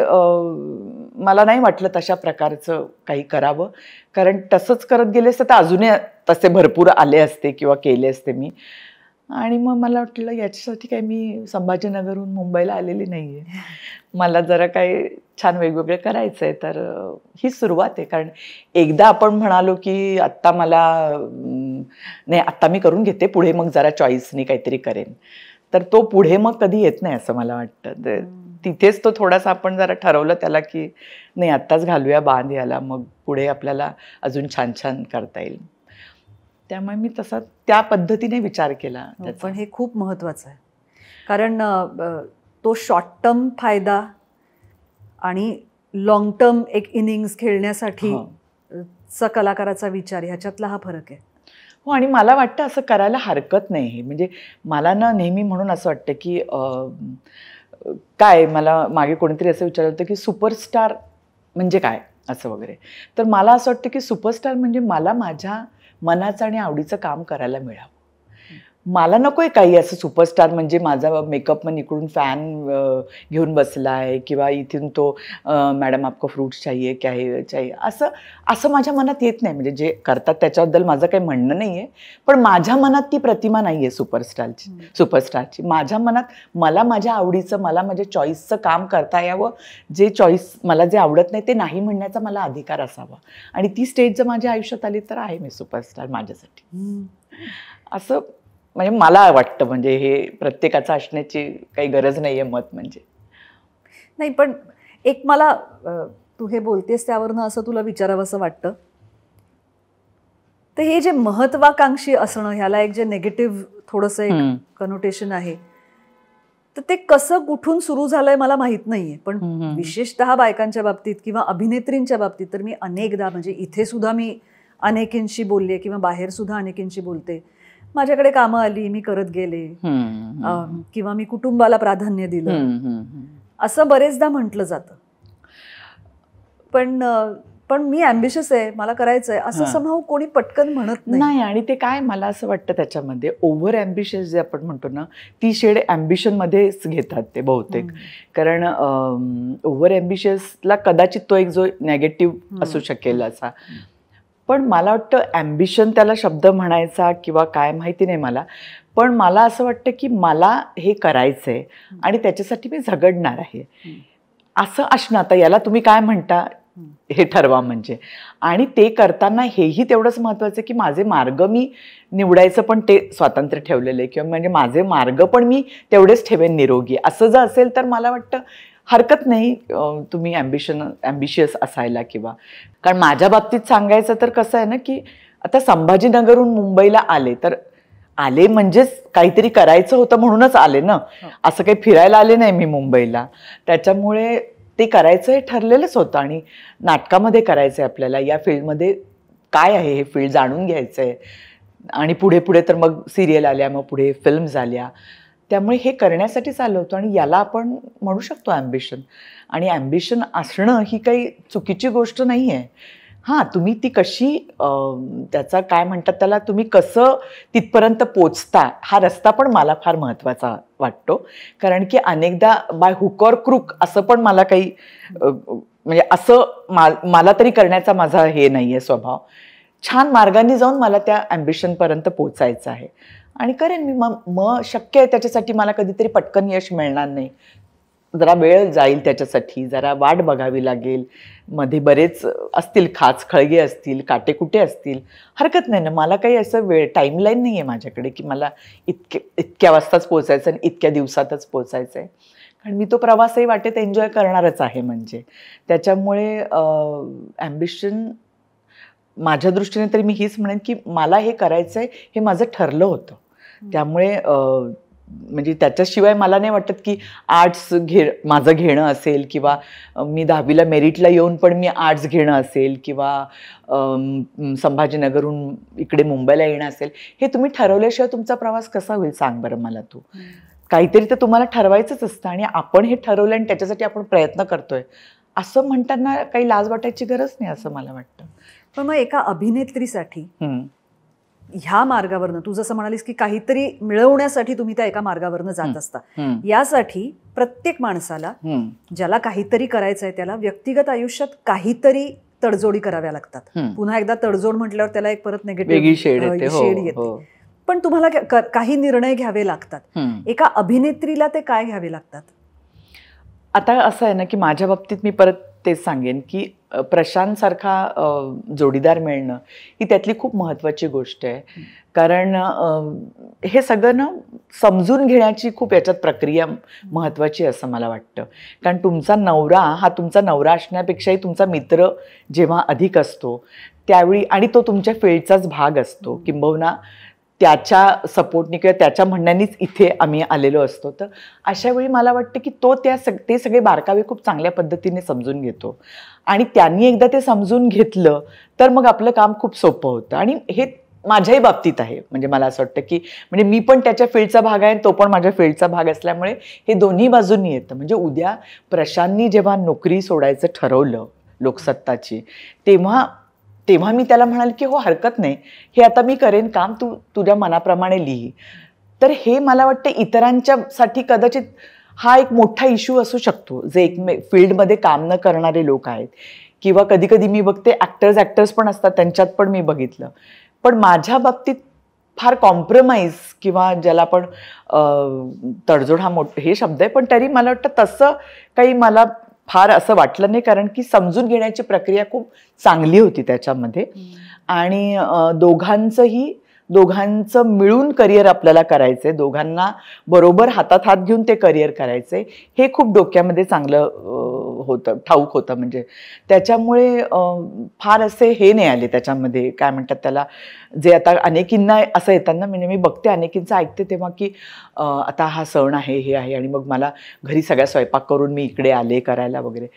मला नाही वाटलं तशा प्रकारचं काही करावं, कारण तसंच करत गेले असते तर अजूनही तसे भरपूर आले असते किंवा केले असते मी. आणि मग मला वाटलं याच्यासाठी काय मी संभाजीनगरहून मुंबईला आलेली नाही आहे, मला जरा काही छान वेगवेगळं करायचं आहे. तर ही सुरुवात आहे, कारण एकदा आपण म्हणालो की आत्ता मला नाही आत्ता मी करून घेते, पुढे मग जरा चॉईसनी काहीतरी करेन, तर तो पुढे मग कधी येत नाही असं मला वाटतं. तिथेच तो थोडासा आपण जरा ठरवलं त्याला की नाही आत्ताच घालूया बांध याला, मग पुढे आपल्याला अजून छान छान करता येईल. त्यामुळे मी तसा त्या पद्धतीने विचार केला. पण हे खूप महत्त्वाचं आहे, कारण तो शॉर्ट टर्म फायदा आणि लॉंग टर्म एक इनिंग्स खेळण्यासाठी कलाकाराचा विचार, ह्याच्यातला हा फरक आहे. हो, आणि मला वाटतं असं करायला हरकत नाही हे. म्हणजे मला ना नेहमी म्हणून असं वाटतं की काय मला मागे कोणीतरी असं विचारलं होतं की सुपरस्टार म्हणजे काय असं वगैरे. तर मला असं वाटतं की सुपरस्टार म्हणजे मला माझ्या मनाचं आणि आवडीचं काम करायला मिळावं. मला नकोय काही असं सुपरस्टार म्हणजे माझा मेकअप मग इकडून फॅन घेऊन बसलाय किंवा इथून तो मॅडम आपको फ्रूट्स चाहिए क्या है चाहिए असं माझ्या मनात येत नाही. म्हणजे जे करतात त्याच्याबद्दल माझं काही म्हणणं नाही आहे, पण माझ्या मनात ती प्रतिमा नाही आहे सुपरस्टारची. माझ्या मनात मला माझ्या आवडीचं, मला माझ्या चॉईसचं काम करता यावं. जे चॉईस मला जे आवडत नाही ते नाही म्हणण्याचा मला अधिकार असावा, आणि ती स्टेज जर माझ्या आयुष्यात आली तर आहे मी सुपरस्टार माझ्यासाठी असं. म्हणजे मला वाटतं, म्हणजे हे प्रत्येकाचं असण्याची काही गरज नाही आहे मत म्हणजे. नाही, पण एक मला तू हे बोलतेस त्यावरनं असं तुला विचारावं असं वाटतं, तर हे जे महत्वाकांक्षी असणं, ह्याला एक जे नेगेटिव्ह थोडंसं एक कनोटेशन आहे, तर ते कसं कुठून सुरू झालंय मला माहित नाहीये. पण विशेषतः बायकांच्या बाबतीत किंवा अभिनेत्रींच्या बाबतीत तर मी अनेकदा, म्हणजे इथे सुद्धा मी अनेकींशी बोलले किंवा बाहेर सुद्धा अनेकींशी बोलते, माझ्याकडे कामं आली, मी करत गेले, किंवा मी कुटुंबाला प्राधान्य दिलं, असं बरेचदा म्हटलं जातं. पण मी ॲम्बिशियस आहे, मला करायचंय, असं समहाऊ कोणी पटकन म्हणत नाही. आणि ते काय, मला असं वाटतं त्याच्यामध्ये ओव्हर ॲम्बिशियस जे आपण म्हणतो ना, ती शेड ॲम्बिशन मध्येच घेतात ते बहुतेक. कारण ओव्हर ॲम्बिशियसला कदाचित तो एक जो नेगेटिव्ह असू शकेल असा. पण मला वाटतं ॲम्बिशन त्याला शब्द म्हणायचा किंवा काय माहिती नाही मला, पण मला असं वाटतं की मला हे करायचंय आणि त्याच्यासाठी मी झगडणार आहे असं असणं. आता याला तुम्ही काय म्हणता हे ठरवा म्हणजे. आणि ते करताना हेही तेवढंच महत्त्वाचं की माझे मार्ग मी निवडायचं पण ते स्वातंत्र्य ठेवलेलं आहे, किंवा म्हणजे माझे मार्ग पण मी तेवढेच ठेवेन निरोगी. असं जर असेल तर मला वाटतं हरकत नाही तुम्ही ॲम्बिशियस असायला. किंवा कारण माझ्या बाबतीत सांगायचं तर कसं आहे ना, की आता संभाजीनगरहून मुंबईला आले तर आले म्हणजेच काहीतरी करायचं होतं म्हणूनच आले ना, असं काही फिरायला आले नाही मी मुंबईला. त्याच्यामुळे ते करायचं हे ठरलेलंच होतं आणि नाटकामध्ये करायचं आहे आपल्याला, या फील्डमध्ये काय आहे हे फील्ड जाणून घ्यायचं आहे. आणि पुढे पुढे तर मग सिरियल आल्या, मग पुढे फिल्म्स आल्या. त्यामुळे हे करण्यासाठीच आलं होतं आणि याला आपण म्हणू शकतो ॲम्बिशन. आणि ॲम्बिशन असणं ही काही चुकीची गोष्ट नाही आहे. हां, तुम्ही ती कशी त्याचा काय म्हणतात त्याला, तुम्ही कसं तिथपर्यंत पोचता हा रस्ता पण मला फार महत्त्वाचा वाटतो. कारण की अनेकदा बाय हुक ऑर क्रूक असं पण मला काही म्हणजे असं मला तरी करण्याचा माझा हे नाही आहे स्वभाव. छान मार्गाने जाऊन मला त्या ॲम्बिशनपर्यंत पोचायचं आहे आणि करेन मी. मग शक्य आहे त्याच्यासाठी मला कधीतरी पटकन यश मिळणार नाही, जरा वेळ जाईल त्याच्यासाठी, जरा वाट बघावी लागेल, मध्ये बरेच असतील खाच खळगे असतील, काटेकुटे असतील, हरकत नाही ना. मला काही असं टाईमलाईन नाही आहे माझ्याकडे की मला इतक्या वाजताच पोचायचं आणि इतक्या दिवसातच पोचायचं आहे. कारण मी तो प्रवासही वाटेत एन्जॉय करणारच आहे. म्हणजे त्याच्यामुळे ॲम्बिशन माझ्या दृष्टीने तरी मी हीच म्हणेन की मला हे करायचं आहे, हे माझं ठरलं होतं. त्यामुळे म्हणजे त्याच्याशिवाय मला नाही वाटत की आर्ट्स माझं घेणं असेल, किंवा मी 10वीला मेरिटला येऊन पण मी आर्ट्स घेणं असेल, किंवा संभाजीनगरहून इकडे मुंबईला येणं असेल. हे तुम्ही ठरवल्याशिवाय तुमचा प्रवास कसा होईल सांग बरं मला तू. काहीतरी तर तुम्हाला ठरवायचंच असतं आणि आपण हे ठरवलं आणि त्याच्यासाठी आपण प्रयत्न करतोय असं म्हणताना काही लाज वाटायची गरज नाही असं मला वाटतं. पण मग एका अभिनेत्रीसाठी ह्या मार्गावरनं, तू जसं म्हणालीस की काहीतरी मिळवण्यासाठी तुम्ही त्या एका मार्गावरनं जात असता, यासाठी प्रत्येक माणसाला ज्याला काहीतरी करायचं आहे त्याला व्यक्तिगत आयुष्यात काहीतरी तडजोडी कराव्या लागतात. पुन्हा एकदा तडजोड म्हटल्यावर त्याला एक परत निगेटिव्ह शेड येते. पण तुम्हाला काही निर्णय घ्यावे लागतात. एका अभिनेत्रीला ते काय घ्यावे लागतात? आता असं आहे ना की माझ्या बाबतीत मी परत तेच सांगेन की प्रशांत सारखा जोडीदार मिळणं ही त्यातली खूप महत्त्वाची गोष्ट आहे. कारण हे सगळं ना समजून घेण्याची खूप याच्यात प्रक्रिया महत्त्वाची असं मला वाटतं. कारण तुमचा नवरा हा तुमचा नवरा असण्यापेक्षाही तुमचा मित्र जेव्हा अधिक असतो त्यावेळी, आणि तो तुमच्या फील्डचाच भाग असतो, किंबहुना त्याच्या सपोर्टनी किंवा त्याच्या म्हणण्यानीच इथे आम्ही आलेलो असतो, तर अशा वेळी मला वाटतं की तो ते सगळे बारकावे खूप चांगल्या पद्धतीने समजून घेतो. आणि त्यांनी एकदा ते समजून घेतलं तर मग आपलं काम खूप सोपं होतं. आणि हे माझ्याही बाबतीत आहे. म्हणजे मला असं वाटतं की म्हणजे मी पण त्याच्या फील्डचा भाग आहे, तो पण माझ्या फील्डचा भाग असल्यामुळे हे दोन्ही बाजूंनी येतं. म्हणजे उद्या प्रशांतनी जेव्हा नोकरी सोडायचं ठरवलं लोकसत्ताची, तेव्हा मी त्याला म्हणाले की हो हरकत नाही, हे आता मी करेन काम, तू तुझ्या मनाप्रमाणे लिही. तर हे मला वाटतं इतरांच्यासाठी कदाचित हा एक मोठा इश्यू असू शकतो, जे फील्डमध्ये काम न करणारे लोक आहेत. किंवा कधी कधी मी बघते ॲक्टर्स पण असतात, त्यांच्यात पण मी बघितलं. पण माझ्या बाबतीत फार कॉम्प्रोमाइज किंवा ज्याला आपण तडजोड हा हे शब्द आहे, पण तरी मला वाटतं तसं काही मला फार असं वाटलं नाही. कारण की समजून घेण्याची प्रक्रिया खूप चांगली होती त्याच्यामध्ये. आणि दोघांचंही दोघांचं मिळून करिअर आपल्याला करायचंय, दोघांना बरोबर हातात हात घेऊन ते करिअर करायचंय, हे खूप डोक्यामध्ये चांगलं होतं, ठाऊक होतं. म्हणजे त्याच्यामुळे फार असे हे नाही आले त्याच्यामध्ये, काय म्हणतात त्याला, जे आता अनेकींना असं येतात ना, म्हणजे मी बघते अनेकींचं ऐकते तेव्हा की आता हा सण आहे, हे आहे, आणि मग मला घरी सगळ्या स्वयंपाक करून मी इकडे आले करायला वगैरे.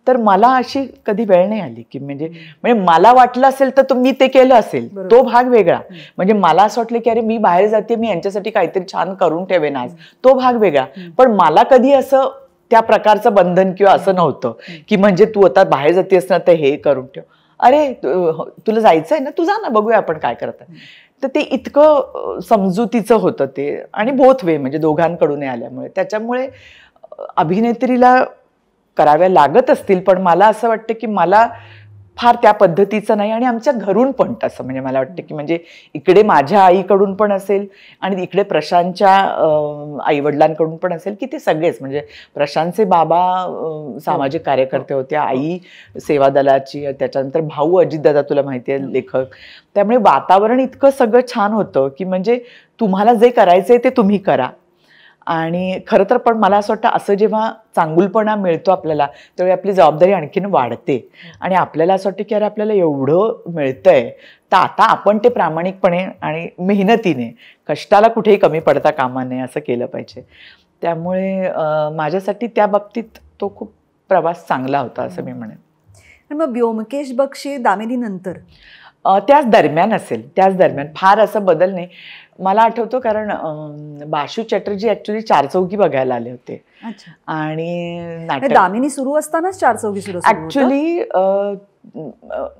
तर मला अशी कधी वेळ नाही आली की म्हणजे मला वाटलं असेल तर मी ते केलं असेल, तो भाग वेगळा. म्हणजे मला असं वाटलं की अरे मी बाहेर जाते, मी यांच्यासाठी काहीतरी छान करून ठेवेन आज, तो भाग वेगळा. पण मला कधी असं त्या प्रकारचं बंधन किंवा असं नव्हतं की म्हणजे तू आता बाहेर जातेस ना तर हे करून ठेव, अरे तुला जायचंय ना, तू जा ना, बघूया आपण काय करत. तर ते इतकं समजुतीचं होतं ते, आणि बोथ वे म्हणजे दोघांकडून आल्यामुळे. त्याच्यामुळे अभिनेत्रीला कराव्या लागत असतील, पण मला असं वाटतं की मला फार त्या पद्धतीचं नाही, आणि आमच्या घरून पण तसं. म्हणजे मला वाटतं की म्हणजे इकडे माझ्या आईकडून पण असेल आणि इकडे प्रशांतच्या आईवडिलांकडून पण असेल, की ते सगळेच म्हणजे प्रशांतचे बाबा सामाजिक कार्यकर्ते होते, आई सेवा दलाची, त्याच्यानंतर भाऊ अजितदादा तुला माहिती आहे लेखक. त्यामुळे वातावरण इतकं सगळं छान होतं की म्हणजे तुम्हाला जे करायचंय ते तुम्ही करा. आणि खरं तर पण मला असं वाटतं असं जेव्हा चांगुलपणा मिळतो आपल्याला, त्यावेळी आपली जबाबदारी आणखीन वाढते, आणि आपल्याला असं वाटतं की अरे आपल्याला एवढं मिळतंय तर आता आपण ते प्रामाणिकपणे आणि मेहनतीने, कष्टाला कुठेही कमी पडता कामा नये, असं केलं पाहिजे. त्यामुळे माझ्यासाठी त्या बाबतीत तो खूप प्रवास चांगला होता असं मी म्हणेन. मग ब्योमकेश बक्षी दामिनी नंतर त्याच दरम्यान असेल, त्याच दरम्यान फार असं बदल नाही. मला आठवतो कारण बाशू चॅटर्जी ऍक्च्युली चारचौघी बघायला आले होते, आणि नाटक दामिनी सुरू असतानाच चारचौघी सुरू ऍक्च्युली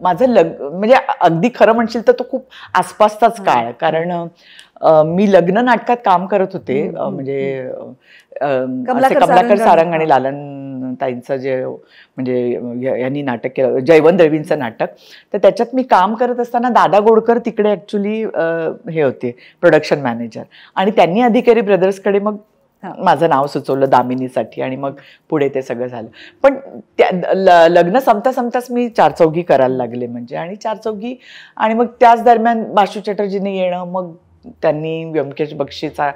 माझं म्हणजे अगदी खरं म्हणशील तर तो खूप आसपासचाच काळ, कारण मी लग्न नाटकात काम करत होते. म्हणजे कमलाकर सारंग आणि लालन ताईंचं जे म्हणजे यांनी नाटक केलं, जयवंत दळवींचं नाटक, तर त्याच्यात मी काम करत असताना दादा गोडकर तिकडे ऍक्च्युली हे होते प्रोडक्शन मॅनेजर, आणि त्यांनी अधिकारी ब्रदर्सकडे मग माझं नाव सुचवलं दामिनीसाठी, आणि मग पुढे ते सगळं झालं. पण लग्न संपता संपताच मी चारचौघी करायला लागले म्हणजे, आणि चारचौघी, आणि मग त्याच दरम्यान बाशू चॅटर्जीने येणं, मग त्यांनी ब्योमकेश बक्षीचा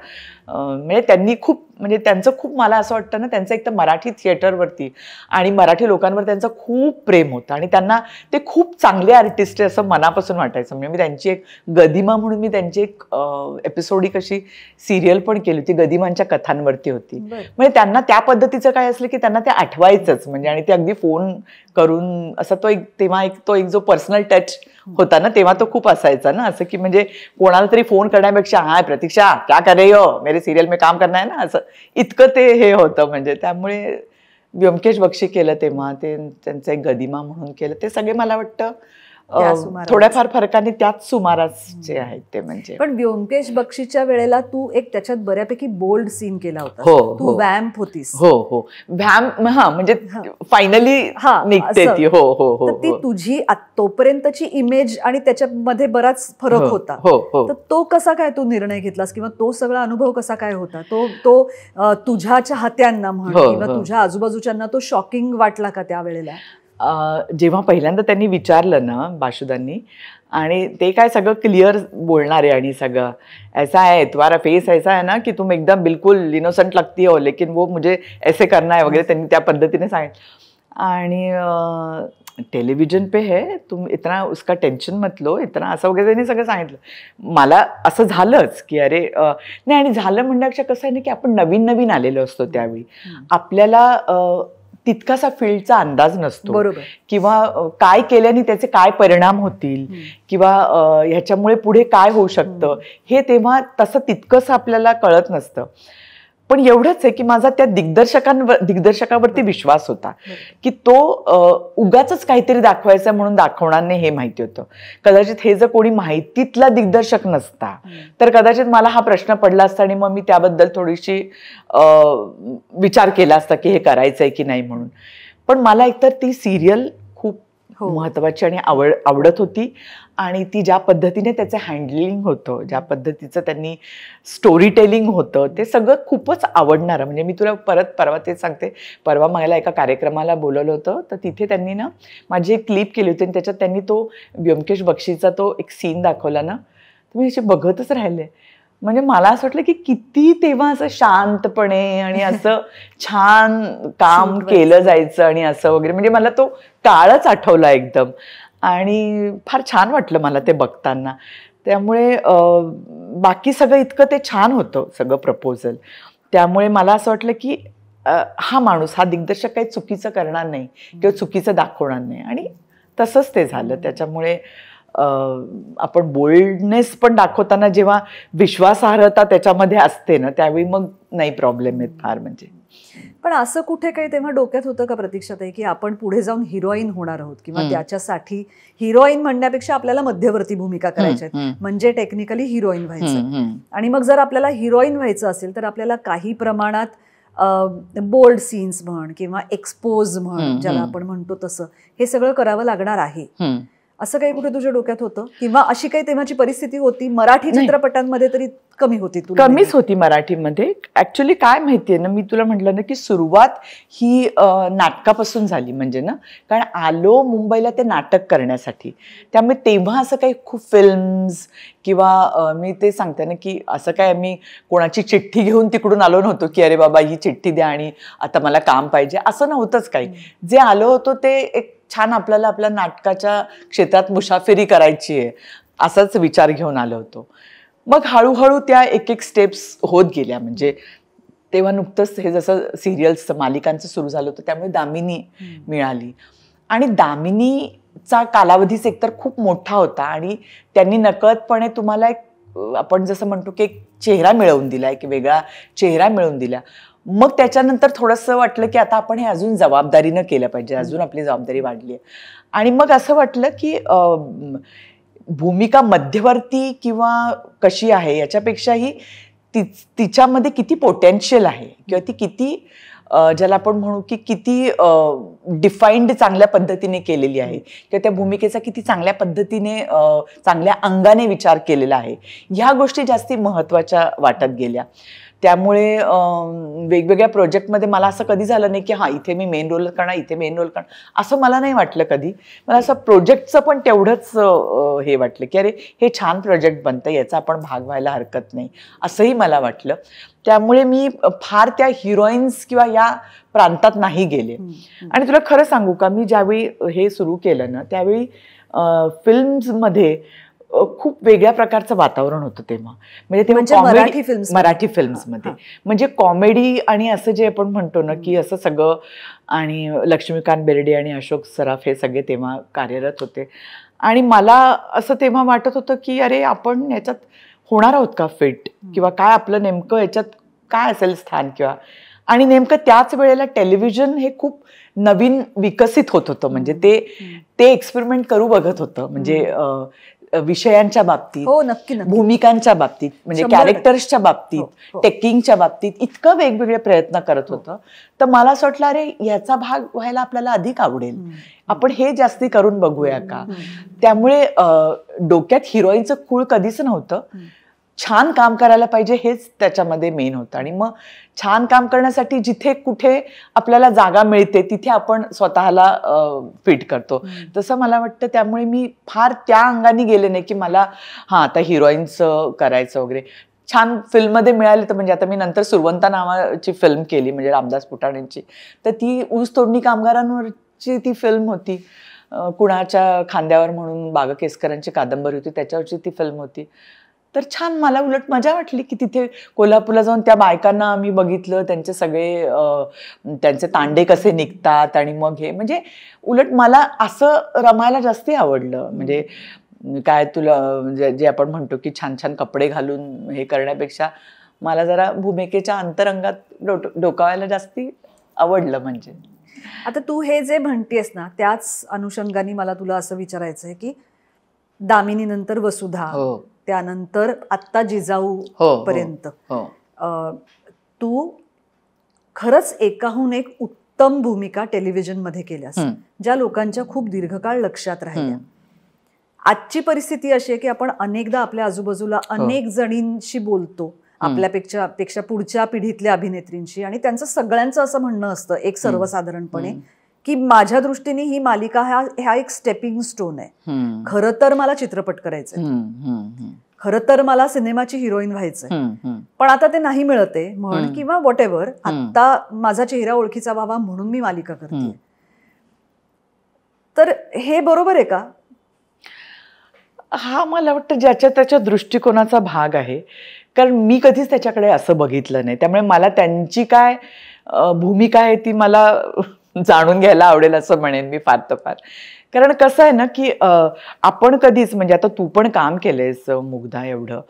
म्हणजे त्यांनी खूप म्हणजे त्यांचं खूप, मला असं वाटतं ना, त्यांचं एक तर मराठी थिएटरवरती आणि मराठी लोकांवर त्यांचं खूप प्रेम होतं, आणि त्यांना ते खूप चांगले आर्टिस्ट आहे असं मनापासून वाटायचं. म्हणजे मी त्यांची एक गदिमा म्हणून मी त्यांची एक एपिसोडिक अशी सिरियल पण केली होती, गदिमांच्या कथांवरती होती. म्हणजे त्यांना त्या पद्धतीचं काय असलं की त्यांना ते आठवायचंच म्हणजे, आणि ते अगदी फोन करून असं तो एक तेव्हा तो एक जो पर्सनल टच होता ना, तेव्हा तो खूप असायचा ना, असं की म्हणजे कोणाला तरी फोन करण्यापेक्षा हाय प्रतीक्षा क्या कर रही हो, मेरे सिरियल में काम करना है ना, असं इतकं ते हे होतं. म्हणजे त्यामुळे ब्योमकेश बक्षी केलं तेव्हा, ते त्यांचं एक गदिमा म्हणून केलं, ते सगळे मला वाटतं थोड्याफार फरकाने त्याच सुमाराचे आहेत ते. म्हणजे पण ब्योमकेश बक्षीच्या वेळेला तू एक त्याच्यात बऱ्यापैकी बोल्ड सीन केला होता. तू वॅम्प होतीस. हो वॅम्प, हा म्हणजे फायनली निघते ती. हो ती तुझी तुझी इमेज आणि त्याच्यामध्ये बराच फरक होता. तर तो कसा काय तू निर्णय घेतलास, किंवा तो सगळा अनुभव कसा काय होता? तो तुझ्या चाहत्यांना म्हण किंवा तुझ्या आजूबाजूच्यांना तो शॉकिंग वाटला का त्यावेळेला? जेव्हा पहिल्यांदा त्यांनी विचारलं ना बाशुदांनी, आणि ते काय सगळं क्लिअर बोलणारे, आणि सगळं ऐसा है तुम्हारा फेस ऐसा है ना कि तुम एकदम बिल्कुल इनोसेंट लगती हो लेकिन वो मुझे ऐसे करना है वगैरे, त्यांनी त्या पद्धतीने सांगितलं. आणि टेलिव्हिजन पे है, तुम इतना उसका टेन्शन मत लो, इतना असं वगैरे त्यांनी सगळं सांगितलं. मला असं झालंच की अरे नाही, आणि झालं म्हणण्यापेक्षा कसं आहे ना की आपण नवीन नवीन आलेलो असतो त्यावेळी, आपल्याला तितकासा फील्डचा अंदाज नसतो, बरोबर, किंवा काय केल्याने त्याचे काय परिणाम होतील, किंवा ह्याच्यामुळे पुढे काय होऊ शकतं हे तेव्हा तसं तितकंच आपल्याला कळत नसतं. पण एवढंच आहे की माझा त्या दिग्दर्शकावरती विश्वास होता की तो उगाच काहीतरी दाखवायचं म्हणून दाखवणार नाही हे माहिती होतं. कदाचित हे जर कोणी माहितीतला दिग्दर्शक नसता तर कदाचित मला हा प्रश्न पडला असता, आणि मग मी त्याबद्दल थोडीशी विचार केला असता की हे करायचंय की नाही म्हणून. पण मला एकतर ती सिरियल खूप महत्वाची आणि आवडत होती, आणि ती ज्या पद्धतीने त्याचं हँडलिंग होतं, ज्या पद्धतीचं त्यांनी स्टोरी टेलिंग होतं, ते सगळं खूपच आवडणारं. म्हणजे मी तुला परवा तेच सांगते, परवा मला एका कार्यक्रमाला बोलवलं होतं, तर तिथे त्यांनी ना माझी एक क्लिप केली होती, आणि त्याच्यात त्यांनी तो ब्योमकेश बक्षीचा तो एक सीन दाखवला ना, तुम्ही असे बघतच राहिले. म्हणजे मला असं वाटलं की किती तेव्हा असं शांतपणे आणि असं छान काम केलं जायचं आणि असं वगैरे. म्हणजे मला तो काळच आठवला एकदम आणि फार छान वाटलं मला ते बघताना. त्यामुळे बाकी सगळं इतकं ते छान होतं सगळं प्रपोजल. त्यामुळे मला असं वाटलं की हा माणूस, हा दिग्दर्शक काही चुकीचं करणार नाही किंवा चुकीचं दाखवणार नाही आणि तसंच ते झालं. त्याच्यामुळे आपण बोल्डनेस पण दाखवताना जेव्हा विश्वासार्हता त्याच्यामध्ये असते ना, त्यावेळी मग नाही प्रॉब्लेम येत फार. म्हणजे पण असं कुठे काही तेव्हा डोक्यात होतं का प्रतीक्षाताई की आपण पुढे जाऊन हिरोईन होणार आहोत किंवा त्याच्यासाठी हिरोईन म्हणण्यापेक्षा आपल्याला मध्यवर्ती भूमिका करायच्या आहेत, म्हणजे टेक्निकली हिरोईन व्हायचं, आणि मग जर आपल्याला हिरोईन व्हायचं असेल तर आपल्याला काही प्रमाणात बोल्ड सीन्स म्हण किंवा एक्सपोज म्हण, ज्याला आपण म्हणतो तसं, हे सगळं करावं लागणार आहे, असं काही कुठे तुझ्या डोक्यात होतं? किंवा अशी काही तेव्हाची परिस्थिती होती? मराठी चित्रपटांमध्ये तरी कमी होती, कमीच होती मराठीमध्ये. ऍक्च्युली काय माहितीये ना, मी तुला म्हटलं ना की सुरुवात ही नाटकापासून झाली. म्हणजे ना, कारण आलो मुंबईला ते नाटक करण्यासाठी, त्यामुळे तेव्हा असं काही खूप फिल्म्स किंवा मी ते सांगते ना की असं काय आम्ही कोणाची चिठ्ठी घेऊन तिकडून आलो नव्हतो की अरे बाबा ही चिठ्ठी द्या आणि आता मला काम पाहिजे, असं नव्हतंच काही. जे आलो होतो ते एक छान आपल्याला आपल्या नाटकाच्या क्षेत्रात मुसाफिरी करायची आहे असाच विचार घेऊन आलो होतो. मग हळूहळू त्या एक एक स्टेप्स होत गेल्या. म्हणजे तेव्हा नुकतंच हे जसं सिरियल्सचं मालिकांचं सुरू झालं होतं, त्यामुळे दामिनी मिळाली आणि दामिनीचा कालावधीच एकतर खूप मोठा होता आणि त्यांनी नकळतपणे तुम्हाला एक, आपण जसं म्हणतो की एक चेहरा मिळवून दिला, एक वेगळा चेहरा मिळवून दिला. मग त्याच्यानंतर थोडंसं वाटलं की आता आपण हे अजून जबाबदारीनं केलं पाहिजे, अजून आपली जबाबदारी वाढली आहे. आणि मग असं वाटलं की भूमिका मध्यवर्ती किंवा कशी आहे याच्यापेक्षाही तिच्यामध्ये किती पोटेन्शियल आहे किंवा ती किती ज्याला आपण म्हणू की किती डिफाईन्ड चांगल्या पद्धतीने केलेली आहे किंवा त्या भूमिकेचा किती चांगल्या पद्धतीने चांगल्या अंगाने विचार केलेला आहे, ह्या गोष्टी जास्ती महत्त्वाच्या वाटत गेल्या. त्यामुळे वेगवेगळ्या प्रोजेक्टमध्ये मला असं कधी झालं नाही की हां इथे मी मेन रोल करणार, इथे मेन रोल करणार, असं मला नाही वाटलं कधी. मला असं प्रोजेक्टचं पण तेवढंच हे वाटलं की अरे हे छान प्रोजेक्ट बनतं, याचा आपण भाग व्हायला हरकत नाही, असंही मला वाटलं. त्यामुळे मी फार त्या हिरोईन्स किंवा या प्रांतात नाही गेले. आणि तुला खरं सांगू का, मी ज्यावेळी हे सुरू केलं ना त्यावेळी फिल्म्समध्ये खूप वेगळ्या प्रकारचं वातावरण होतं तेव्हा. म्हणजे तेव्हा मराठी फिल्म्समध्ये म्हणजे कॉमेडी आणि असं जे आपण म्हणतो ना की असं सगळं, आणि लक्ष्मीकांत बेर्डे आणि अशोक सराफ हे सगळे तेव्हा कार्यरत होते. आणि मला असं तेव्हा वाटत होतं की अरे आपण याच्यात होणार आहोत का फिट, किंवा काय आपलं नेमकं याच्यात काय असेल स्थान किंवा. आणि नेमकं त्याच वेळेला टेलिव्हिजन हे खूप नवीन विकसित होत होतं. म्हणजे ते एक्सपेरिमेंट करू बघत होतं. म्हणजे विषयांच्या बाबतीत, हो नक्की, भूमिकांच्या बाबतीत, म्हणजे कॅरेक्टर्सच्या बाबतीत, टेकिंगच्या बाबतीत इतकं वेगवेगळे प्रयत्न करत होतं. तर मला असं वाटलं अरे याचा भाग व्हायला आपल्याला अधिक आवडेल, आपण हे जास्ती करून बघूया का. त्यामुळे डोक्यात हिरोईनचं खूळ कधीच नव्हतं. छान काम करायला पाहिजे हेच त्याच्यामध्ये मेन होतं. आणि मग छान काम करण्यासाठी जिथे कुठे आपल्याला जागा मिळते तिथे आपण स्वतःला फिट करतो, तसं मला वाटतं. त्यामुळे मी फार त्या अंगाने गेले नाही की मला हां आता हिरोईनचं करायचं वगैरे. छान फिल्ममध्ये मिळाले तर, म्हणजे आता मी नंतर सुरवंता नावाची फिल्म केली म्हणजे रामदास फुटाणेंची, तर ती ऊस तोडणी कामगारांवरची ती फिल्म होती. कुणाच्या खांद्यावर म्हणून बागकेसकरांची कादंबरी होती, त्याच्यावरची ती फिल्म होती. तर छान मला उलट मजा वाटली की तिथे कोल्हापूरला जाऊन त्या बायकांना आम्ही बघितलं, त्यांचे सगळे त्यांचे तांडे कसे निघतात. आणि मग हे म्हणजे उलट मला असं रमायला जास्ती आवडलं. म्हणजे काय तुला जे आपण म्हणतो की छान छान कपडे घालून हे करण्यापेक्षा मला जरा भूमिकेच्या अंतरंगात डोकावायला जास्ती आवडलं. म्हणजे आता तू हे जे म्हणतेस ना त्याच अनुषंगाने मला तुला असं विचारायचं आहे की दामिनी नंतर वसुधा, त्यानंतर आत्ता जिजाऊ पर्यंत तू खरंच एकाहून एक उत्तम भूमिका टेलिव्हिजन मध्ये केल्यास, ज्या लोकांच्या खूप दीर्घकाळ लक्षात राहिल्या. आजची परिस्थिती अशी आहे की आपण अनेकदा आपल्या आजूबाजूला अनेक जणींशी बोलतो, आपल्यापेक्षा पुढच्या पिढीतल्या अभिनेत्रींशी, आणि त्यांचं सगळ्यांचं असं म्हणणं असतं एक सर्वसाधारणपणे की माझ्या दृष्टीने ही मालिका हा एक स्टेपिंग स्टोन आहे. खरं तर मला चित्रपट करायचा, खरं तर मला सिनेमाची हिरोईन व्हायचंय, पण आता ते नाही मिळत आहे म्हण किंवा व्हॉट एव्हर, आता माझा चेहरा ओळखीचा व्हावा म्हणून मी मालिका करते. तर हे बरोबर आहे का? हा मला वाटतं ज्याच्या त्याच्या दृष्टिकोनाचा भाग आहे, कारण मी कधीच त्याच्याकडे असं बघितलं नाही, त्यामुळे मला त्यांची काय भूमिका आहे ती मला जाणून घ्यायला आवडेल असं म्हणेन मी फार तर फार. कारण कसं आहे ना की आपण कधीच म्हणजे आता तू पण काम केलंयस मुग्धा एवढं,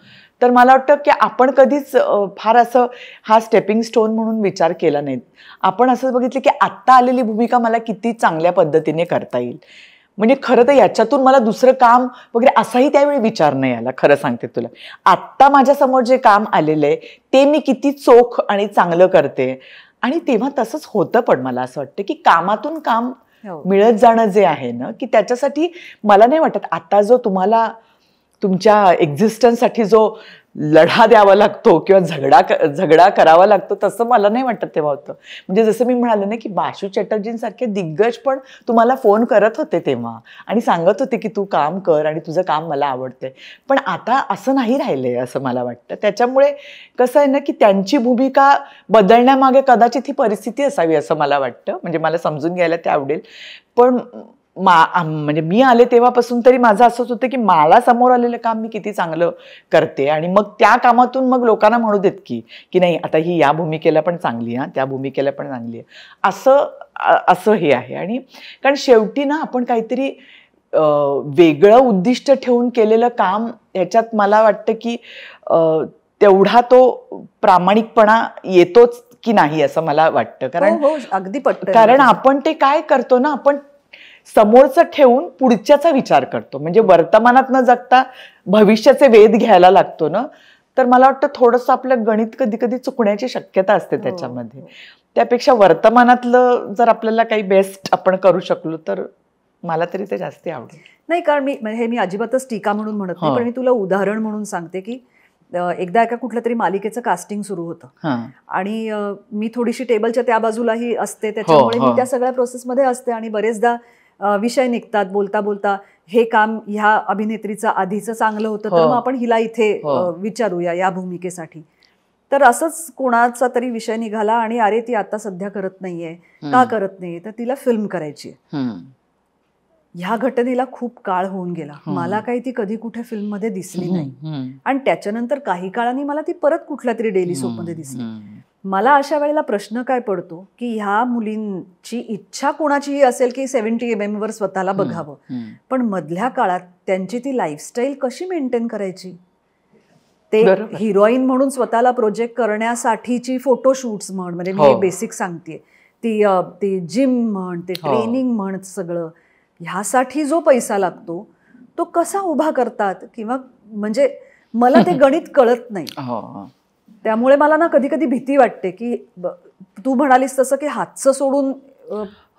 तर मला वाटतं की आपण कधीच फार असं हा स्टेपिंग स्टोन म्हणून विचार केला नाही. आपण असं बघितलं की आत्ता आलेली भूमिका मला किती चांगल्या पद्धतीने करता येईल. म्हणजे खरं तर याच्यातून मला दुसरं काम वगैरे असाही त्यावेळी विचार नाही आला. खरं सांगते तुला, आत्ता माझ्यासमोर जे काम आलेलं आहे ते मी किती चोख आणि चांगलं करते. आणि तेव्हा तसंच होतं, पण मला असं वाटतं की कामातून काम मिळत जाणं जे आहे ना, की त्याच्यासाठी मला नाही वाटत आता जो तुम्हाला तुमच्या एक्झिस्टन्ससाठी जो लढा द्यावा लागतो किंवा झगडा करावा लागतो तसं मला नाही वाटत तेव्हा होतं. म्हणजे जसं मी म्हणाले ना की बाशू चॅटर्जींसारखे दिग्गज पण तुम्हाला फोन करत होते तेव्हा आणि सांगत होते की तू काम कर आणि तुझं काम मला आवडतंय. पण आता असं नाही राहिलंय असं मला वाटतं. त्याच्यामुळे कसं आहे ना की त्यांची भूमिका बदलण्यामागे कदाचित ही परिस्थिती असावी असं मला वाटतं. म्हणजे मला समजून घ्यायला ते आवडेल. पण म्हणजे मी आले तेव्हापासून तरी माझं असंच होतं की मला समोर आलेलं काम मी किती चांगलं करते आणि मग त्या कामातून मग लोकांना म्हणू देत की नाही आता ही या भूमिकेला पण चांगली आहे, त्या भूमिकेला पण चांगली आहे, असं हे आहे. आणि कारण शेवटी ना आपण काहीतरी वेगळं उद्दिष्ट ठेवून केलेलं काम ह्याच्यात मला वाटतं की तेवढा तो प्रामाणिकपणा येतोच की नाही असं मला वाटतं. कारण अगदी पटतं. कारण आपण ते काय करतो ना, आपण समोरचं ठेवून पुढच्याचा विचार करतो. म्हणजे वर्तमानात न जगता भविष्याचे वेध घ्यायला लागतो ना, तर मला वाटतं थोडंसं आपलं गणित कधी कधी चुकण्याची शक्यता असते त्याच्यामध्ये. त्यापेक्षा वर्तमानातलं जर आपल्याला काही बेस्ट आपण करू शकलो तर मला तरी ते जास्त आवडेल. नाही, कारण मी अजिबातच टीका म्हणून म्हणत नाही, पण मी तुला उदाहरण म्हणून सांगते की एकदा एका कुठल्या तरी मालिकेचं कास्टिंग सुरू होतं आणि मी थोडीशी टेबलच्या त्या बाजूलाही असते, त्याच्यामुळे मी त्या सगळ्या प्रोसेसमध्ये असते आणि बरेचदा विषय निघतात बोलता बोलता, हे काम ह्या अभिनेत्रीचं आधीचं चांगलं होतं तर मग आपण हिला इथे विचारूया या भूमिकेसाठी. तर असंच कोणाचा तरी विषय निघाला आणि अरे ती आता सध्या करत नाहीये, का करत नाहीये, तर तिला फिल्म करायची. ह्या घटनेला खूप काळ होऊन गेला, मला काही ती कधी कुठे फिल्म मध्ये दिसली नाही आणि त्याच्यानंतर काही काळाने मला ती परत कुठल्या तरी डेली सोप मध्ये दिसली. मला अशा वेळेला प्रश्न काय पडतो की ह्या मुलींची इच्छा कोणाचीही असेल की 70 mm वर स्वतःला बघावं, पण मधल्या काळात त्यांची ती लाईफस्टाईल कशी मेंटेन करायची? ते हिरोईन म्हणून स्वतःला प्रोजेक्ट करण्यासाठीची फोटोशूट्स म्हण, म्हणजे मी बेसिक सांगते, ती जिम म्हण, ते ट्रेनिंग म्हण, सगळं ह्यासाठी जो पैसा लागतो तो कसा उभा करतात, किंवा म्हणजे मला ते गणित कळत नाही. त्यामुळे मला ना कधी कधी भीती वाटते की तू म्हणालीस तसं की हातचं सोडून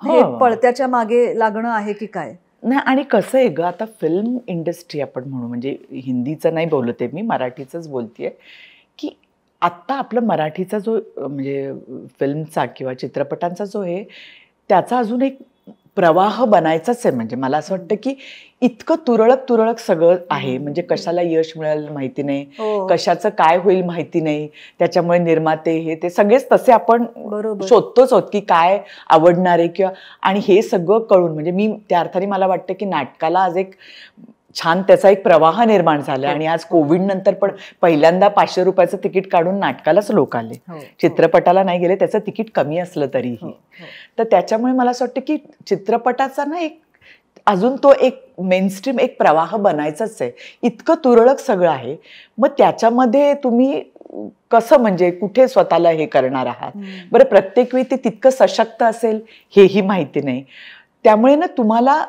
हे पळत्याच्या मागे लागणं आहे की काय. नाही, आणि कसं आहे ग, आता फिल्म इंडस्ट्री आपण म्हणू, म्हणजे हिंदीचं नाही बोलते मी, मराठीचंच बोलतेय, की आत्ता आपलं मराठीचा जो म्हणजे फिल्मचा किंवा चित्रपटांचा जो आहे त्याचा अजून एक प्रवाह बनायचाच आहे. म्हणजे मला असं वाटतं की इतकं तुरळक सगळं आहे, म्हणजे कशाला यश मिळेल माहिती नाही, कशाचं काय होईल माहिती नाही, त्याच्यामुळे निर्माते हे ते सगळेच तसे आपण शोधतोच आहोत की काय आवडणार आहे किंवा, आणि हे सगळं कळून म्हणजे मी त्या अर्थाने मला वाटतं की नाटकाला आज एक छान त्याचा एक प्रवाह निर्माण झाला. आणि आज कोविड नंतर पण पहिल्यांदा 500 रुपयाचं तिकीट काढून नाटकालाच लोक आले, चित्रपटाला नाही गेले, त्याचं तिकीट कमी असलं तरीही. तर त्याच्यामुळे मला असं वाटतं की चित्रपटाचा ना एक अजून तो एक मेनस्ट्रीम एक प्रवाह बनायचाच आहे. इतकं तुरळक सगळं आहे, मग त्याच्यामध्ये तुम्ही कसं म्हणजे कुठे स्वतःला हे करणार आहात. बरं, प्रत्येक वेळी ते तितकं सशक्त असेल हेही माहिती नाही. त्यामुळे ना तुम्हाला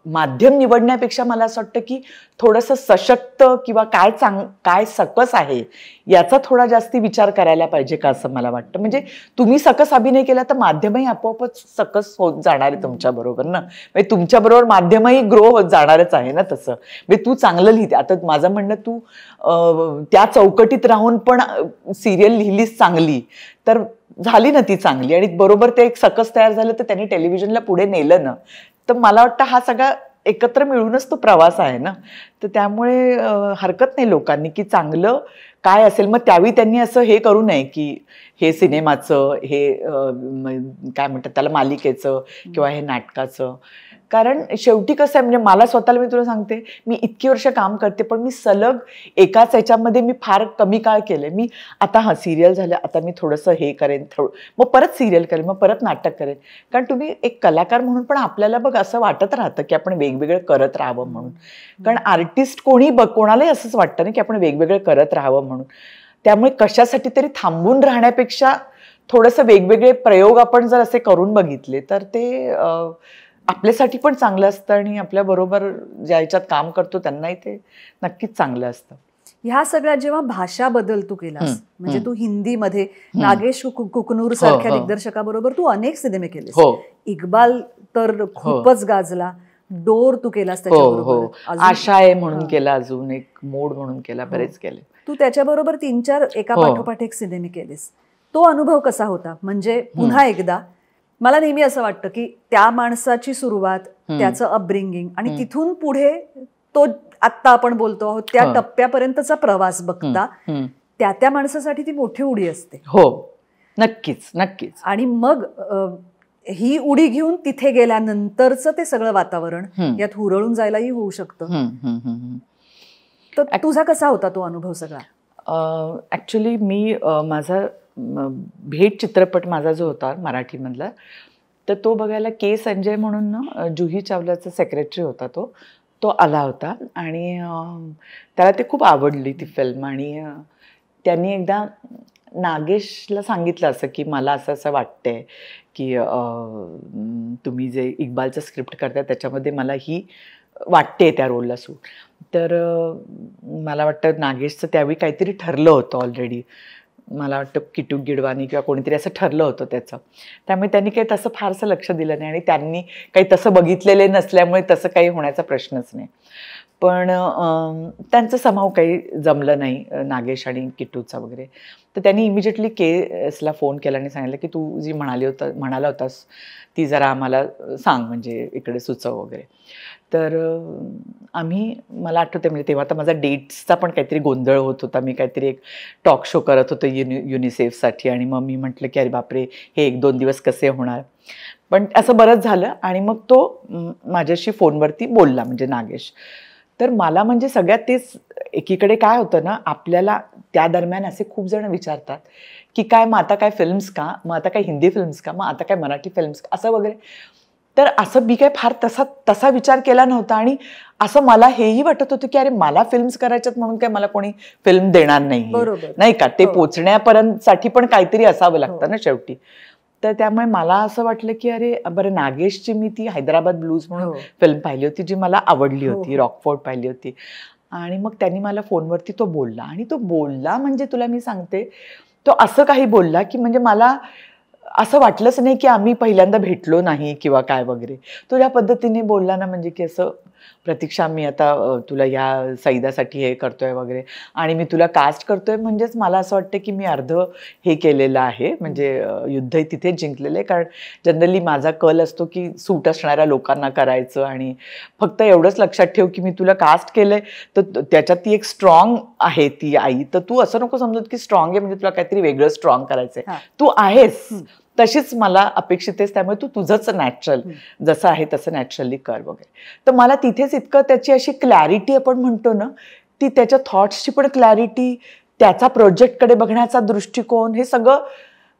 माध्यम निवडण्यापेक्षा मला असं वाटतं की थोडंसं सशक्त किंवा काय सकस आहे याचा थोडा जास्ती विचार करायला पाहिजे का, असं मला वाटतं. म्हणजे तुम्ही सकस अभिनय केला तर माध्यमही आपोआपच सकस होत जाणार आहे तुमच्या बरोबर ना, म्हणजे तुमच्या बरोबर माध्यमही ग्रो होत जाणारच आहे ना. तसं म्हणजे तू चांगलं लिहिते, आता माझं म्हणणं तू त्या चौकटीत राहून पण सिरियल लिहिलीस चांगली तर झाली ना ती चांगली, आणि बरोबर ते एक सकस तयार झालं तर त्यांनी टेलिव्हिजनला पुढे नेलं ना, तर मला वाटतं हा सगळा एकत्र मिळूनच तो प्रवास आहे ना. तर त्यामुळे हरकत नाही लोकांनी की चांगलं काय असेल मग त्यावेळी त्यांनी असं हे करू नये की हे सिनेमाचं, हे काय म्हणतात त्याला मालिकेचं किंवा हे नाटकाचं. कारण शेवटी कसं आहे म्हणजे मला स्वतःला मी तुला सांगते मी इतकी वर्ष काम करते पण मी सलग एकाच ह्याच्यामध्ये मी फार कमी काळ केले. मी आता सिरियल झालं आता मी थोडंसं हे करेन मग परत सिरियल करेन मग परत नाटक करेन. कारण तुम्ही एक कलाकार म्हणून पण आपल्याला बघ असं वाटत राहतं की आपण वेगवेगळं करत राहावं म्हणून. कारण आर्टिस्ट कोणालाही असंच वाटतं ना की आपण वेगवेगळं करत राहावं म्हणून. त्यामुळे कशासाठी तरी थांबून राहण्यापेक्षा थोडंसं वेगवेगळे प्रयोग आपण जर असे करून बघितले तर ते आपल्यासाठी पण चांगलं असतं आणि आपल्याबरोबर ज्या ह्याच्यात काम करतो त्यांनाही ते नक्कीच चांगलं असतं. ह्या सगळ्या जेव्हा भाषा बदल तू केलास म्हणजे तू हिंदीमध्ये नागेश कुकनूर सारख्या दिग्दर्शकाबरोबर तू अनेक सिनेमे केलेस. इक्बाल तर खूपच गाजला. डोर तू केलास त्याच्याबरोबर. आशा आहे म्हणून केला, अजून एक मोड म्हणून केला, बरेच केले. तू त्याच्याबरोबर 3-4 एका पाठोपाठ एक सिनेमे केलेस. तो अनुभव कसा होता? म्हणजे पुन्हा एकदा मला नेहमी असं वाटतं की त्या माणसाची सुरुवात, त्याचं अपब्रिंगिंग आणि तिथून पुढे तो आत्ता आपण बोलतो आहोत त्या टप्प्यापर्यंतचा प्रवास बघता त्या माणसासाठी ती मोठी उडी असते. हो, नक्कीच नक्कीच. आणि मग ही उडी घेऊन तिथे गेल्यानंतरचं ते सगळं वातावरण यात हुरळून जायलाही होऊ शकतं. तर तुझा कसा होता तो अनुभव सगळा? ऍक्च्युली मी माझा भेट चित्रपट माझा जो होता मराठीमधला तर तो बघायला के संजय म्हणून ना जुही चावलाचा सेक्रेटरी होता तो आला होता आणि त्याला ते खूप आवडली ती फिल्म. आणि त्यांनी एकदा नागेशला सांगितलं असं की मला असं असं वाटतंय की तुम्ही जे इक्बालचं स्क्रिप्ट करताय त्याच्यामध्ये मला ही वाटते त्या रोलला सूट. तर मला वाटतं नागेशचं त्यावेळी काहीतरी ठरलं होतं ऑलरेडी. मला वाटतं किटू गिडवानी किंवा कोणीतरी असं ठरलं होतं त्याचं. त्यामुळे त्यांनी काही तसं फारसं लक्ष दिलं नाही आणि त्यांनी काही तसं बघितलेले नसल्यामुळे तसं काही होण्याचा प्रश्नच नाही. पण त्यांचं समाव काही जमलं नाही नागेश आणि किटूचा वगैरे. तर त्यांनी इमिजिएटली केसला फोन केला आणि सांगितलं की तू जी म्हणाला होतास ती जरा आम्हाला सांग म्हणजे इकडे सुचव वगैरे. तर आम्ही मला आठवते म्हणजे तेव्हा तर माझा डेट्सचा पण काहीतरी गोंधळ होत होता. मी काहीतरी एक टॉक शो करत होतो युनिसेफसाठी आणि मग मी म्हटलं की अरे बापरे हे 1-2 दिवस कसे होणार. पण असं बरंच झालं आणि मग तो माझ्याशी फोनवरती बोलला म्हणजे नागेश. तर मला म्हणजे सगळ्यात तेच एकीकडे काय होतं ना आपल्याला त्या दरम्यान असे खूप जण विचारतात की काय मग आता काय फिल्म्स का, मग आता काय हिंदी फिल्म्स का, मग आता काय मराठी फिल्म्स का असं वगैरे. तर असं मी काय फार तसा विचार केला नव्हता आणि असं मला हेही वाटत होतं की अरे मला फिल्म्स करायच्यात म्हणून काय मला कोणी फिल्म देणार नाही का. ते पोचण्यापर्यंत साठी पण काहीतरी असावं लागतं ना शेवटी. तर त्यामुळे मला असं वाटलं की अरे बरं नागेशची मी ती हैदराबाद ब्लूज म्हणून फिल्म पाहिली होती जी मला आवडली होती. रॉकफोर्ट पाहिली होती आणि मग त्यांनी मला फोनवरती तो बोलला आणि तो बोलला म्हणजे तुला मी सांगते तो असं काही बोलला की म्हणजे मला असं वाटलंच नाही की आम्ही पहिल्यांदा भेटलो नाही किंवा काय वगैरे. तो ज्या पद्धतीने बोलला ना म्हणजे की असं प्रतीक्षा मी आता तुला या सैदासाठी हे करतोय वगैरे आणि मी तुला कास्ट करतोय म्हणजेच मला असं वाटतं की मी अर्ध हे केलेलं आहे म्हणजे युद्ध तिथेच जिंकलेलं आहे. कारण जनरली माझा कल असतो की सूट असणाऱ्या लोकांना करायचं आणि फक्त एवढंच लक्षात ठेव की मी तुला कास्ट केलंय तर त्याच्यात ती एक स्ट्रॉंग आहे ती आई. तर तू असं नको समजत की स्ट्रॉंग आहे म्हणजे तुला काहीतरी वेगळं स्ट्रॉंग करायचंय. तू आहेस तशीच मला अपेक्षित आहेस त्यामुळे तू तुझंच नॅचरल जसं आहे तसं नॅचरली कर वगैरे. तर मला तिथेच इतकं त्याची अशी क्लॅरिटी आपण म्हणतो ना ती त्याच्या थॉट्सची पण क्लॅरिटी, त्याचा प्रोजेक्टकडे बघण्याचा दृष्टिकोन हे सगळं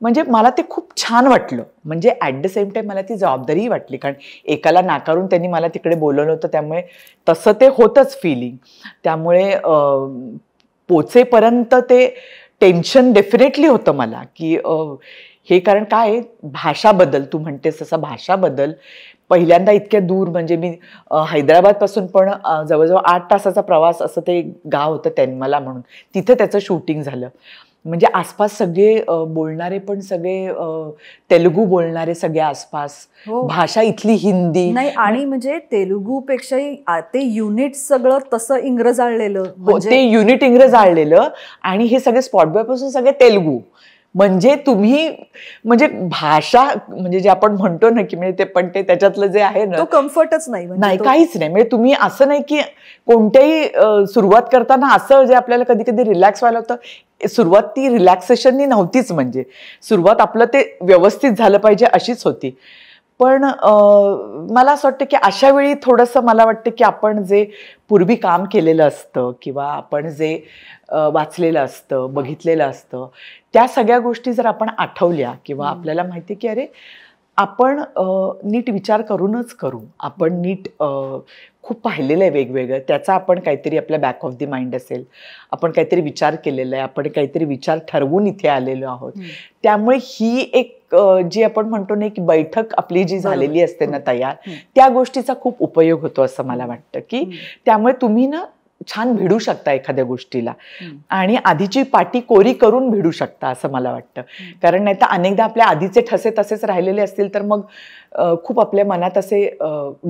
म्हणजे मला ते खूप छान वाटलं. म्हणजे ॲट द सेम टाईम मला ती जबाबदारीही वाटली कारण एकाला नाकारून त्यांनी मला तिकडे बोलवलं होतं त्यामुळे तसं ते होतंच फिलिंग. त्यामुळे पोचेपर्यंत ते टेन्शन डेफिनेटली होतं मला की हे कारण काय भाषा बदल तू म्हणतेस तसा भाषा बदल पहिल्यांदा इतक्या दूर म्हणजे मी हैदराबादपासून पण जवळजवळ 8 तासाचा प्रवास असं ते गाव होतं तेनमला म्हणून तिथे त्याचं शूटिंग झालं. म्हणजे आसपास सगळे बोलणारे पण सगळे तेलुगू बोलणारे सगळे आसपास. भाषा इथली हिंदी नाही आणि म्हणजे तेलुगूपेक्षाही ते युनिट सगळं तसं इंग्रज आळलेलं. ते युनिट इंग्रज आळलेलं आणि हे सगळे स्पॉट बॉय पासून सगळे तेलुगू म्हणजे तुम्ही म्हणजे भाषा म्हणजे जे आपण म्हणतो ना की म्हणजे ते पण ते त्याच्यातलं जे आहे ना तो कम्फर्टच नाही नाही काहीच नाही. म्हणजे तुम्ही असं नाही की कोणत्याही सुरुवात करताना असं जे आपल्याला कधी कधी रिलॅक्स व्हायला होतं सुरुवात ती रिलॅक्सेशननी नव्हतीच. म्हणजे सुरुवात आपलं ते व्यवस्थित झालं पाहिजे अशीच होती. पण मला असं वाटतं की अशा वेळी थोडंसं मला वाटतं की आपण जे पूर्वी काम केलेलं असतं किंवा आपण जे वाचलेलं असतं बघितलेलं असतं त्या सगळ्या गोष्टी जर आपण आठवल्या किंवा आपल्याला माहिती की अरे आपण नीट विचार करूनच करू. आपण नीट खूप पाहिलेलं आहे वेगवेगळं. त्याचा आपण काहीतरी आपल्या बॅक ऑफ द माइंड असेल. आपण काहीतरी विचार केलेला आहे. आपण काहीतरी विचार ठरवून इथे आलेलो आहोत. त्यामुळे ही एक जी आपण म्हणतो ना की बैठक आपली जी झालेली असते ना तयार त्या गोष्टीचा खूप उपयोग होतो असं मला वाटतं की त्यामुळे तुम्ही ना छान भिडू शकता एखाद्या गोष्टीला आणि आधीची पाटी कोरी करून भिडू शकता असं मला वाटतं. कारण नाही तर अनेकदा आपल्या आधीचे ठसे तसेच राहिलेले असतील तर मग खूप आपल्या मनात असे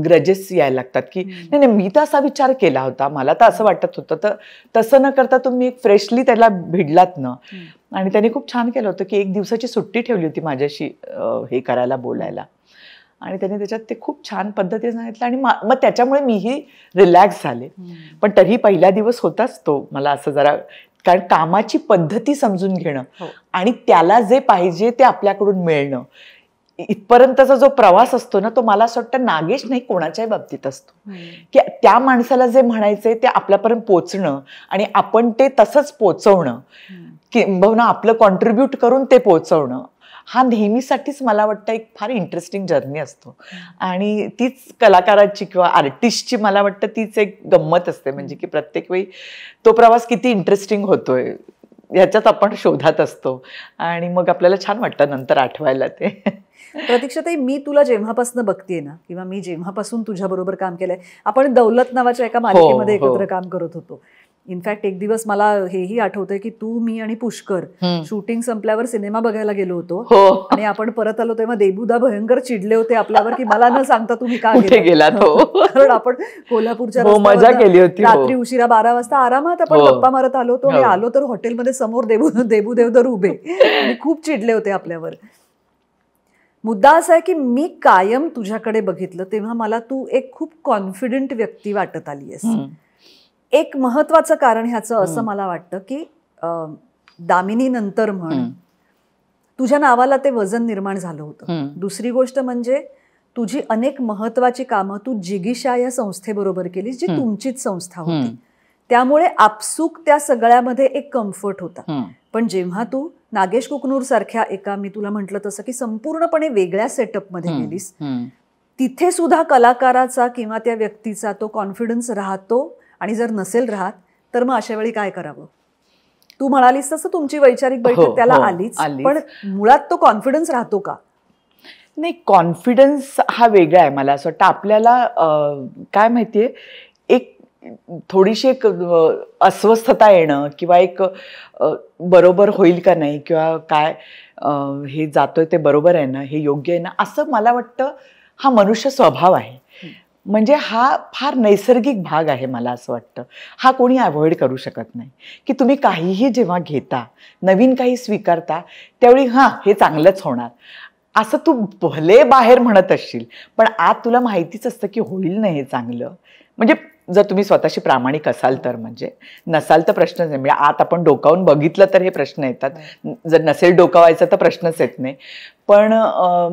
ग्रजेस यायला लागतात की नाही नाही मी तर असा विचार केला होता मला तर असं वाटत होतं. तर तसं न करता तुम्ही एक फ्रेशली त्याला भिडलात ना. आणि त्याने खूप छान केलं होतं की एक दिवसाची सुट्टी ठेवली होती माझ्याशी हे करायला बोलायला आणि त्याने त्याच्यात ते खूप छान पद्धतीने सांगितलं आणि मग त्याच्यामुळे मीही रिलॅक्स झाले. पण तरीही पहिला दिवस होताच तो मला असं जरा कारण कामाची पद्धती समजून घेणं आणि त्याला जे पाहिजे ते आपल्याकडून मिळणं इथपर्यंतचा जो प्रवास असतो ना तो मला असं वाटतं नागेश नाही कोणाच्याही बाबतीत असतो की त्या माणसाला जे म्हणायचंय ते आपल्यापर्यंत पोचणं आणि आपण ते तसंच पोचवणं किंबहुना आपलं कॉन्ट्रीब्यूट करून ते पोचवणं हा नेहमीसाठीच मला वाटतं एक फार इंटरेस्टिंग जर्नी असतो. आणि तीच कलाकाराची किंवा आर्टिस्टची मला वाटतं तीच एक गंमत असते. म्हणजे की प्रत्येक वेळी तो प्रवास किती इंटरेस्टिंग होतोय ह्याच्यात आपण शोधात असतो आणि मग आपल्याला छान वाटतं नंतर आठवायला ते. प्रतीक्षाताई मी तुला जेव्हापासून बघतेय ना किंवा मी जेव्हापासून तुझ्या बरोबर काम केलंय आपण दौलत नावाच्या एका मालिकेमध्ये एकत्र काम करत होतो. इनफॅक्ट एक दिवस मला हेही आठवतंय की तू मी आणि पुष्कर शूटिंग संपल्यावर सिनेमा बघायला गेलो होतो आणि आपण परत आलो तेव्हा देबूदा भयंकर चिडले होते आपल्यावर की मला न सांगता तुम्ही का गेलात. कारण आपण कोल्हापूरच्या मजा केली होती रात्री उशिरा 12 वाजता आरामात आपण गप्पा मारत आलो होतो आणि आलो तर हॉटेलमध्ये समोर देबूदेवधर उभे आणि खूप चिडले होते आपल्यावर. मुद्दा असा आहे की मी कायम तुझ्याकडे बघितलं तेव्हा मला तू एक खूप कॉन्फिडंट व्यक्ती वाटत आली आहेस. एक महत्वाचं कारण ह्याचं असं मला वाटतं की दामिनी नंतर म्हण तुझ्या नावाला ते वजन निर्माण झालं होतं. दुसरी गोष्ट म्हणजे तुझी अनेक महत्वाची कामं तू जिगीषा या संस्थेबरोबर केलीस जी तुमचीच संस्था होती. त्यामुळे आपसूक त्या सगळ्यामध्ये एक कम्फर्ट होता. पण जेव्हा तू नागेश कुकनूर सारख्या एका मी तुला म्हटलं तसं की संपूर्णपणे वेगळ्या सेटअपमध्ये गेलीस तिथे सुद्धा कलाकाराचा किंवा त्या व्यक्तीचा तो कॉन्फिडन्स राहतो आणि जर नसेल राहत तर मग अशा वेळी काय करावं. तू म्हणालीस तसं तुमची वैचारिक बैठक त्याला आलीच पण मुळात तो कॉन्फिडन्स राहतो का. नाही कॉन्फिडन्स हा वेगळा आहे. मला असं वाटतं आपल्याला काय माहितीये एक थोडीशी एक अस्वस्थता येणं किंवा एक बरोबर होईल का नाही किंवा काय हे जातोय ते बरोबर आहे ना हे योग्य आहे ना असं मला वाटतं हा मनुष्य स्वभाव आहे. म्हणजे हा फार नैसर्गिक भाग आहे. मला असं वाटतं हा कोणी अवॉइड करू शकत नाही की तुम्ही काहीही जेव्हा घेता नवीन काही स्वीकारता त्यावेळी हे चांगलंच होणार असं तू भले बाहेर म्हणत असशील पण आत तुला माहितीच असतं की होईल ना हे चांगलं. म्हणजे जर तुम्ही स्वतःशी प्रामाणिक असाल तर म्हणजे नसाल तर प्रश्नच नाही. म्हणजे आत आपण डोकावून बघितलं तर हे प्रश्न येतात. जर नसेल डोकावायचं तर प्रश्नच येत नाही. पण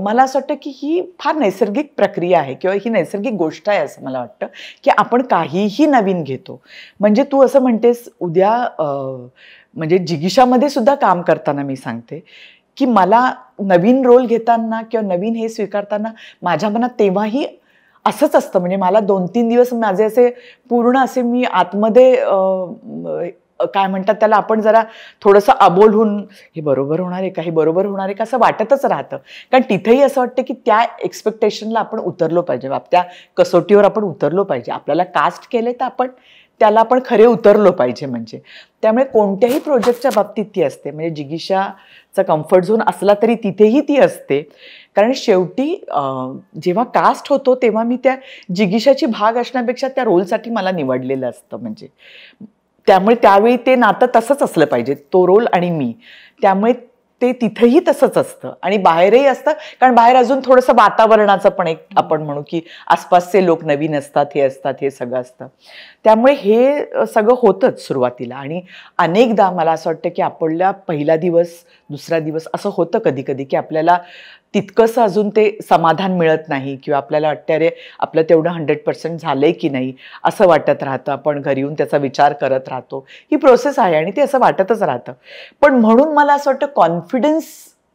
मला असं वाटतं की ही फार नैसर्गिक प्रक्रिया आहे किंवा ही नैसर्गिक गोष्ट आहे असं मला वाटतं की आपण काहीही नवीन घेतो. म्हणजे तू असं म्हणतेस उद्या म्हणजे जिगीषामध्ये सुद्धा काम करताना मी सांगते की मला नवीन रोल घेताना किंवा नवीन हे स्वीकारताना माझ्या मनात तेव्हाही असंच असतं. म्हणजे मला 2-3 दिवस माझे असे पूर्ण असे मी आतमध्ये काय म्हणतात त्याला आपण जरा थोडंसं अबोल होऊन हे बरोबर होणार आहे का हे बरोबर होणार आहे का असं वाटतच राहतं. कारण तिथेही असं वाटतं की त्या एक्सपेक्टेशनला आपण उतरलो पाहिजे त्या कसोटीवर आपण उतरलो पाहिजे. आपल्याला कास्ट केले तर आपण त्याला आपण खरे उतरलो पाहिजे. म्हणजे त्यामुळे कोणत्याही प्रोजेक्टच्या बाबतीत ती असते. म्हणजे जिगीषाचा कम्फर्ट झोन असला तरी तिथेही ती असते. कारण शेवटी जेव्हा कास्ट होतो तेव्हा मी त्या जिगीषाची भाग असण्यापेक्षा त्या रोलसाठी मला निवडलेलं असतं. म्हणजे त्यामुळे त्यावेळी ते नातं तसंच असलं पाहिजे तो रोल आणि मी. त्यामुळे ते तिथेही तसंच असतं आणि बाहेरही असतं, कारण बाहेर अजून थोडंसं वातावरणाचं पण एक आपण म्हणू की आसपासचे लोक नवीन असतात, हे सगळं असतं. त्यामुळे हे सगळं होतंच सुरुवातीला. आणि अनेकदा मला असं वाटतं की आपल्या पहिला दिवस, दुसरा दिवस असं होतं कधी कधी की आपल्याला तितकंसं अजून ते समाधान मिळत नाही किंवा आपल्याला वाटतं अरे आपलं तेवढं 100% झालंय की नाही असं वाटत राहतं. आपण घरी येऊन त्याचा विचार करत राहतो. ही प्रोसेस आहे आणि ते असं वाटतच राहतं. पण म्हणून मला असं वाटतं कॉन्फिडन्स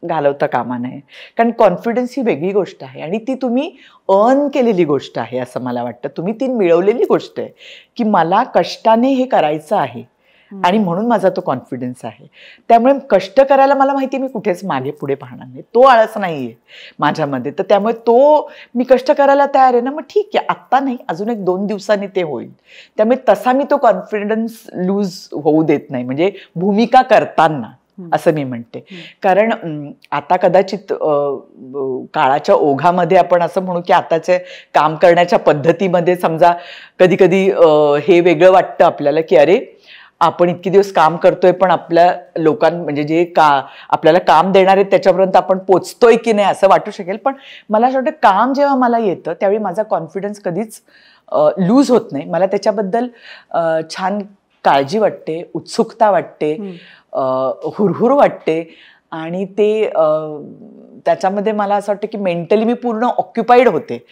घालवता कामा नये, कारण कॉन्फिडन्स ही वेगळी गोष्ट आहे आणि ती तुम्ही अर्न केलेली गोष्ट आहे असं मला वाटतं. तुम्ही ती मिळवलेली गोष्ट आहे की मला कष्टाने हे करायचं आहे आणि म्हणून माझा तो कॉन्फिडन्स आहे. त्यामुळे कष्ट करायला मला माहिती आहे मी कुठेच मागे पुढे पाहणार नाही, तो आळस नाही आहे माझ्यामध्ये. तर त्यामुळे तो मी कष्ट करायला तयार आहे ना, मग ठीक आहे आत्ता नाही अजून 1-2 दिवसांनी ते होईल. त्यामुळे तसा मी तो कॉन्फिडन्स लूज होऊ देत नाही, म्हणजे भूमिका करताना असं मी म्हणते. कारण आता कदाचित काळाच्या ओघामध्ये आपण असं म्हणू की आताचे काम करण्याच्या पद्धतीमध्ये समजा कधी कधी हे वेगळं वाटतं आपल्याला की अरे आपण इतके दिवस काम करतोय पण आपल्या म्हणजे जे आपल्याला काम देणार आहेत त्याच्यापर्यंत आपण पोचतोय की नाही असं वाटू शकेल. पण मला असं वाटतं काम जेव्हा मला येतं त्यावेळी माझा कॉन्फिडन्स कधीच लूज होत नाही. मला त्याच्याबद्दल छान काळजी वाटते, उत्सुकता वाटते, हुरहुर वाटते आणि ते त्याच्यामध्ये मला असं वाटतं की मेंटली मी पूर्ण ऑक्युपाईड होते,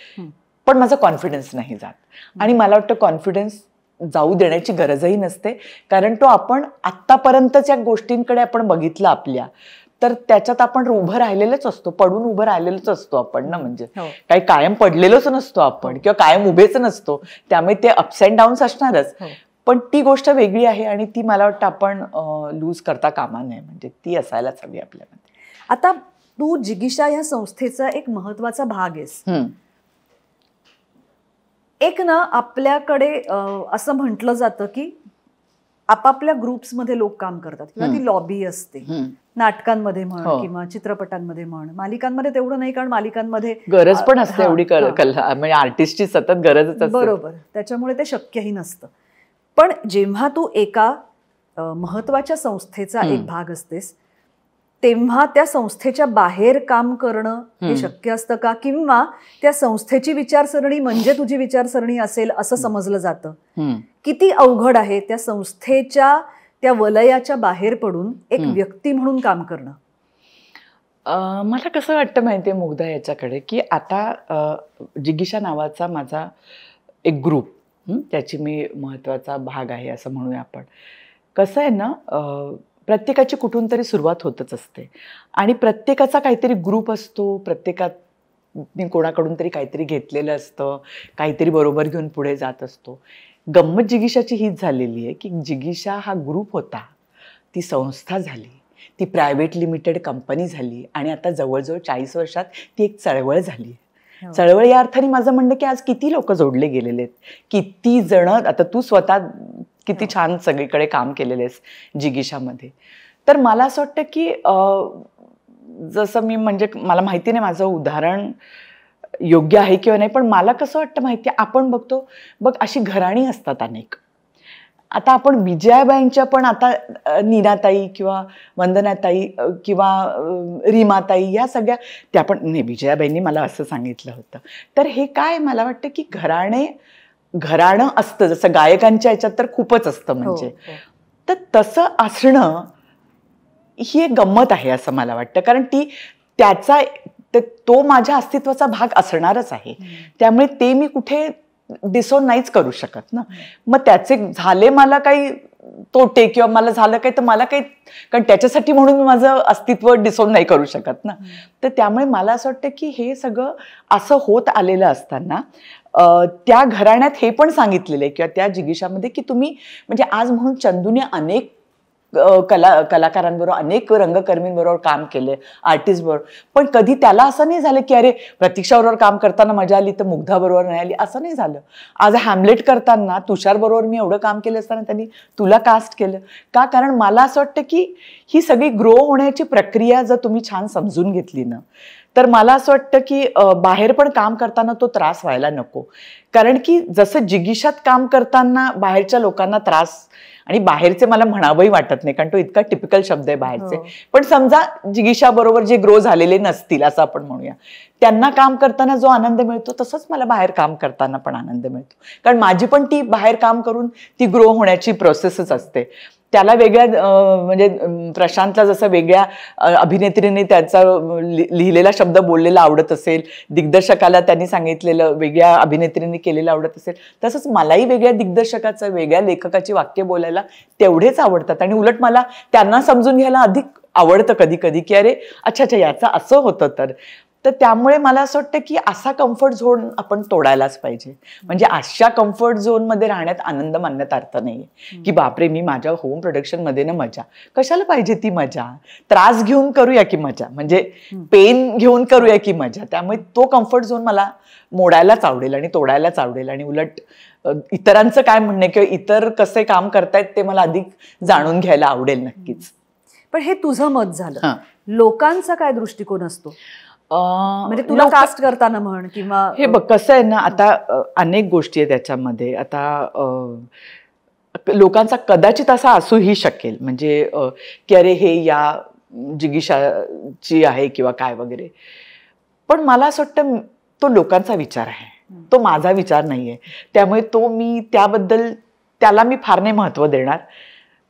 पण माझा कॉन्फिडन्स नाही जात. आणि मला वाटतं कॉन्फिडन्स जाऊ देण्याची गरजही नसते, कारण तो आपण आत्तापर्यंतच्या गोष्टींकडे आपण बघितलं आपल्या, तर त्याच्यात आपण उभं राहिलेलंच असतो, पडून उभं राहिलेलंच असतो आपण ना. म्हणजे काही कायम पडलेलोच नसतो आपण किंवा कायम उभेच नसतो. त्यामुळे ते अप्स अँड डाऊन्स असणारच, पण ती गोष्ट वेगळी आहे आणि ती मला वाटतं आपण लूज करता कामा नये, म्हणजे ती असायलाच हवी आपल्यामध्ये. आता तू जिगीषा या संस्थेचा एक महत्वाचा भाग आहेस. एक ना आपल्याकडे असं म्हटलं जातं की आपापल्या ग्रुप्समध्ये लोक काम करतात किंवा ती लॉबी असते, नाटकांमध्ये म्हण किंवा चित्रपटांमध्ये म्हण. मालिकांमध्ये तेवढं नाही, कारण मालिकांमध्ये गरज पण असते एवढी, म्हणजे आर्टिस्टची सतत गरजच असते. बरोबर, त्याच्यामुळे ते शक्यही नसतं. पण जेव्हा तू एका महत्वाच्या संस्थेचा एक भाग असतेस तेव्हा त्या संस्थेच्या बाहेर काम करणं हे शक्य असतं का, किंवा त्या संस्थेची विचारसरणी म्हणजे तुझी विचारसरणी असेल असं समजलं जातं? किती अवघड आहे त्या संस्थेच्या त्या वलयाच्या बाहेर पडून एक व्यक्ती म्हणून काम करणं? मला कसं वाटतं माहितीये मुग्धा याच्याकडे, की आता जिगीषा नावाचा माझा एक ग्रुप, त्याची मी महत्वाचा भाग आहे असं म्हणूया आपण. कसं आहे ना, प्रत्येकाची कुठून तरी सुरुवात होतच असते आणि प्रत्येकाचा काहीतरी ग्रुप असतो, प्रत्येकाने कोणाकडून तरी काहीतरी घेतलेलं असतं, काहीतरी बरोबर घेऊन पुढे जात असतो. गंमत जिगीषाची हीच झालेली आहे की जिगीषा हा ग्रुप होता, ती संस्था झाली, ती प्रायव्हेट लिमिटेड कंपनी झाली आणि आता जवळजवळ 40 वर्षात ती एक चळवळ झाली. चळवळ या अर्थाने माझं म्हणणं की आज किती लोक जोडले गेलेले आहेत, किती जण. आता तू स्वतः किती छान सगळीकडे काम केलेलं आहेस जिगीषामध्ये. तर मला असं वाटतं की जसं मी, म्हणजे मला माहिती नाही माझं उदाहरण योग्य आहे किंवा नाही, पण मला कसं वाटतं माहिती आहे, आपण बघतो बघ अशी घराणी असतात अनेक. आता आपण विजयाबाईंच्या पण आता नीनाताई किंवा वंदनाताई किंवा रीमाताई या सगळ्या त्या पण नाही, विजयाबाईंनी मला असं सांगितलं होतं. तर हे काय मला वाटतं की घराणं असतं, जसं गायकांच्या ह्याच्यात तर खूपच असतं म्हणजे. तर तसं असणं ही एक गंमत आहे असं मला वाटतं, कारण तो माझ्या अस्तित्वाचा भाग असणारच आहे. त्यामुळे ते मी कुठे डिसोन नाहीच करू शकत ना. मग त्याचे झाले मला काही तोटे किंवा मला झालं काही तर मला काही, कारण त्याच्यासाठी म्हणून मी माझं अस्तित्व डिसोन नाही करू शकत ना. तर त्यामुळे मला असं वाटतं की हे सगळं असं होत आलेलं असताना त्या घराण्यात हे पण सांगितलेलं आहे किंवा त्या जिगीषामध्ये की तुम्ही, म्हणजे आज म्हणून चंदूने अनेक कलाकारांबरोबर, अनेक रंगकर्मींबरोबर काम केले, आर्टिस्ट बरोबर, पण कधी त्याला असं नाही झालं की अरे प्रतीक्षाबरोबर काम करताना मजा आली तर मुग्धा बरोबर नाही आली, असं नाही झालं. आज हॅमलेट करताना तुषार बरोबर मी एवढं काम केलं असताना त्यांनी तुला कास्ट केलं का? कारण मला असं वाटतं की ही सगळी ग्रो होण्याची प्रक्रिया जर तुम्ही छान समजून घेतली ना, तर मला असं वाटतं की बाहेर पण काम करताना तो त्रास व्हायला नको. कारण की जसं जिगीषात काम करताना बाहेरच्या लोकांना त्रास आणि बाहेरचे मला म्हणावंही वाटत नाही, कारण तो इतका टिपिकल शब्द आहे बाहेरचे. पण समजा जिगीषा बरोबर जे ग्रो झालेले नसतील असं आपण म्हणूया, त्यांना काम करताना जो आनंद मिळतो तसंच मला बाहेर काम करताना पण आनंद मिळतो. कारण माझी पण ती बाहेर काम करून ती ग्रो होण्याची प्रोसेसच असते. त्याला वेगळ्या म्हणजे प्रशांतला जसं वेगळ्या अभिनेत्रीने त्याचा लिहिलेला शब्द बोललेला आवडत असेल, दिग्दर्शकाला त्यांनी सांगितलेलं वेगळ्या अभिनेत्रीने केलेलं आवडत असेल, तसंच मलाही वेगळ्या दिग्दर्शकाचं, वेगळ्या लेखकाची वाक्य बोलायला तेवढेच आवडतात. आणि उलट मला त्यांना समजून घ्यायला अधिक आवडतं कधी कधी, की अरे अच्छा अच्छा याचं असं होतं. तर त्यामुळे मला असं वाटतं की असा कम्फर्ट झोन आपण तोडायलाच पाहिजे. म्हणजे अशा कम्फर्ट झोनमध्ये राहण्यात आनंद मानण्यात अर्थ नाहीये की बापरे मी माझ्या होम प्रोडक्शन मध्ये ना मजा कशाला पाहिजे. ती मजा त्रास घेऊन करूया की मजा, म्हणजे पेन घेऊन करूया की मजा. त्यामुळे तो कम्फर्ट झोन मला मोडायलाच आवडेल आणि तोडायलाच आवडेल. आणि उलट इतरांचं काय म्हणणं किंवा इतर कसे काम करतायत ते मला अधिक जाणून घ्यायला आवडेल नक्कीच. पण हे तुझं मत झालं, लोकांचा काय दृष्टिकोन असतो म्हणजे तुला कास्ट करताना म्हण किंवा हे बघ कसं आहे ना, आता अनेक गोष्टी आहेत त्याच्यामध्ये. आता लोकांचा कदाचित असा असूही शकेल म्हणजे की अरे हे या जिगीषाची आहे किंवा काय वगैरे. पण मला असं वाटतं तो लोकांचा विचार आहे, तो माझा विचार नाहीये. त्यामुळे मी त्याबद्दल त्याला मी फार नाही महत्त्व देणार.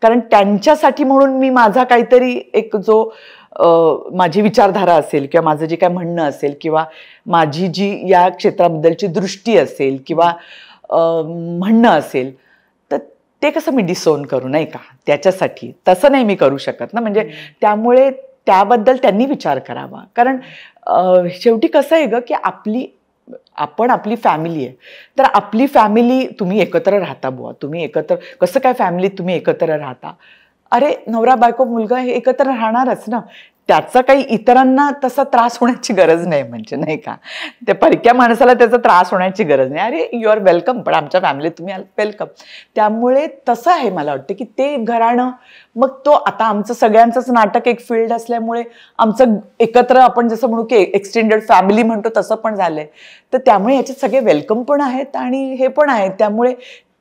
कारण त्यांच्यासाठी म्हणून मी माझा काहीतरी एक जो माझी विचारधारा असेल किंवा माझं जे काय म्हणणं असेल किंवा माझी जी या क्षेत्राबद्दलची दृष्टी असेल किंवा म्हणणं असेल, तर ते कसं मी डिसोन करू नाही का, त्याच्यासाठी तसं नाही मी करू शकत ना. म्हणजे त्यामुळे त्याबद्दल त्यांनी विचार करावा. कारण शेवटी कसं आहे ग की आपण आपली फॅमिली आहे, तर आपली फॅमिली तुम्ही एकत्र राहता बुवा, तुम्ही एकत्र कसं काय फॅमिलीत तुम्ही एकत्र राहता. अरे नवरा बायको मुलगा हे एकत्र राहणारच ना, त्याचा काही इतरांना तसा त्रास होण्याची गरज नाही. म्हणजे नाही का, त्या परक्या माणसाला त्याचा त्रास होण्याची गरज नाही. अरे यू आर वेलकम, पण आमच्या फॅमिलीत तुम्ही वेलकम. त्यामुळे तसं आहे मला वाटतं की ते घराणं, मग तो आता आमचं सगळ्यांचंच नाटक एक फील्ड असल्यामुळे आमचं एकत्र आपण जसं म्हणू की एक्सटेंडेड फॅमिली म्हणतो तसं पण झालंय. तर त्यामुळे याच्यात सगळे वेलकम पण आहेत आणि हे पण आहेत. त्यामुळे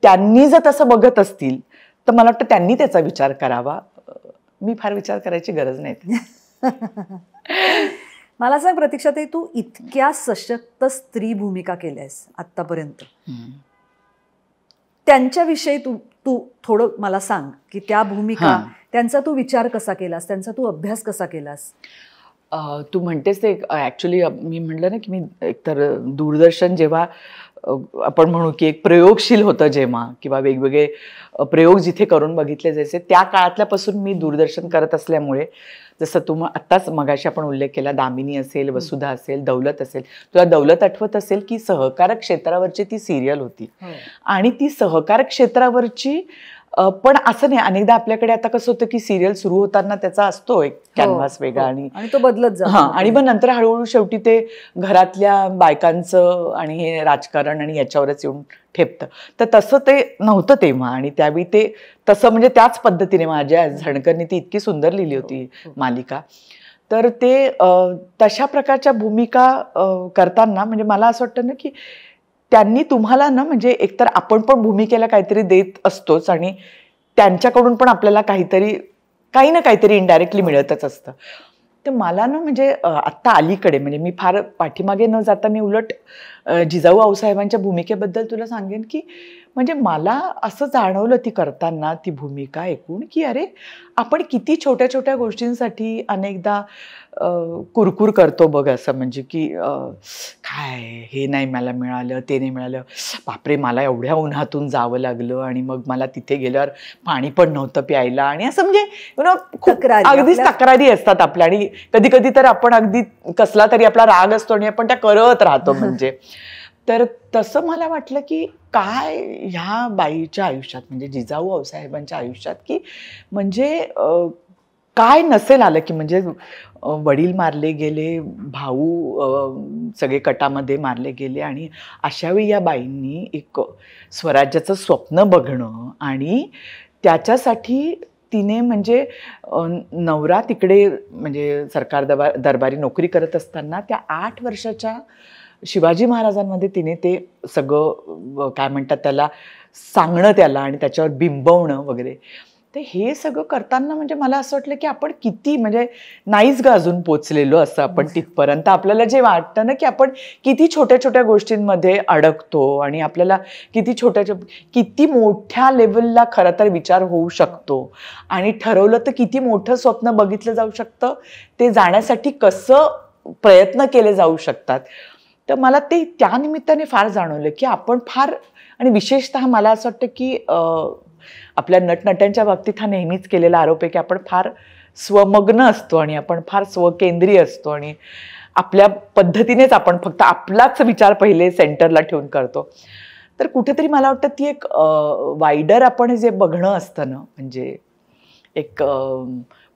त्यांनी जर तसं बघत असतील तर मला वाटतं त्यांनी त्याचा विचार करावा. मी फार विचार करायची गरज नाही. मला सांग प्रतीक्षा, ते तू इतक्या सशक्त स्त्री भूमिका केल्यास आतापर्यंत, त्यांच्याविषयी तू थोडं मला सांग की त्या भूमिका, त्यांचा तू विचार कसा केलास, त्यांचा तू अभ्यास कसा केलास. तू म्हणतेस ते ऍक्च्युली मी म्हटलं ना की मी एकतर दूरदर्शन जेव्हा आपण म्हणू की एक प्रयोगशील होतं जेव्हा, किंवा वेगवेगळे प्रयोग जिथे करून बघितले जायचे, त्या काळातल्यापासून मी दूरदर्शन करत असल्यामुळे, जसं तू आत्ताच मगाशी आपण उल्लेख केला, दामिनी असेल, वसुधा असेल, दौलत असेल. तुला दौलत आठवत असेल की सहकार क्षेत्रावरची ती सिरियल होती. आणि ती सहकार क्षेत्रावरची पण असं नाही, अनेकदा आपल्याकडे आता कसं होतं की सिरियल सुरू होताना त्याचा असतो एक कॅनव्हास वेगळा आणि तो बदलत जातो. आणि मग नंतर हळूहळू शेवटी ते घरातल्या बायकांचं आणि हे राजकारण आणि याच्यावरच येऊन ठेपतं. तर तसं ते नव्हतं तेव्हा. आणि त्यावेळी ते तसं म्हणजे त्याच पद्धतीने माझ्या झणकरनी ती इतकी सुंदर लिहिली होती मालिका. तर ते तशा प्रकारच्या भूमिका करताना म्हणजे मला असं वाटतं ना की त्यांनी तुम्हाला ना, म्हणजे एकतर आपण पण भूमिकेला काहीतरी देत असतोच आणि त्यांच्याकडून पण आपल्याला काही ना काहीतरी इनडायरेक्टली मिळतच असतं. तर मला ना म्हणजे आत्ता अलीकडे, म्हणजे मी फार पाठीमागे न जाता मी उलट जिजाऊ आऊसाहेबांच्या भूमिकेबद्दल तुला सांगेन की म्हणजे मला असं जाणवलं ती करताना ती भूमिका ऐकून की अरे आपण किती छोट्या छोट्या गोष्टींसाठी अनेकदा कुरकुर करतो बघ. असं म्हणजे की काय हे नाही मला मिळालं, ते नाही मिळालं, बापरे मला एवढ्या उन्हातून जावं लागलं आणि मग मला तिथे गेल्यावर पाणी पण नव्हतं प्यायला, आणि असं म्हणजे खूप अगदीच तक्रारी असतात आपल्या. आणि कधी कधी तर आपण अगदी कसला तरी आपला राग असतो आणि आपण त्या करत राहतो म्हणजे. तर तसं मला वाटलं की काय ह्या बाईच्या आयुष्यात, म्हणजे जिजाऊ आऊसाहेबांच्या आयुष्यात, की म्हणजे काय नसेल आलं की म्हणजे वडील मारले गेले, भाऊ सगळे कटामध्ये मारले गेले, आणि अशावेळी या बाईंनी एक स्वराज्याचं स्वप्न बघणं आणि त्याच्यासाठी तिने म्हणजे नवरा तिकडे म्हणजे सरकार दरबारी नोकरी करत असताना त्या 8 वर्षाच्या शिवाजी महाराजांमध्ये तिने ते सगळं काय म्हणतात त्याला सांगणं त्याला आणि त्याच्यावर बिंबवणं वगैरे. ते हे सगळं करताना म्हणजे मला असं वाटलं की आपण किती म्हणजे नाहीच ग अजून पोचलेलो असं आपण तिथपर्यंत. आपल्याला जे वाटतं ना की आपण किती छोट्या छोट्या गोष्टींमध्ये अडकतो आणि आपल्याला किती मोठ्या लेवलला खरं तर विचार होऊ शकतो आणि ठरवलं तर किती मोठं स्वप्न बघितलं जाऊ शकतं, ते जाण्यासाठी कसं प्रयत्न केले जाऊ शकतात. तर मला ते त्या निमित्ताने फार जाणवलं की आपण फार, आणि विशेषतः मला असं वाटतं की आपल्या नटनट्यांच्या बाबतीत हा नेहमीच केलेला आरोप आहे की आपण फार स्वमग्न असतो आणि आपण फार स्वकेंद्रीय असतो आणि आपल्या पद्धतीनेच आपण फक्त आपलाच विचार पहिले सेंटरला ठेवून करतो. तर कुठेतरी मला वाटतं ती एक वाईडर आपण जे बघणं असतं ना, म्हणजे एक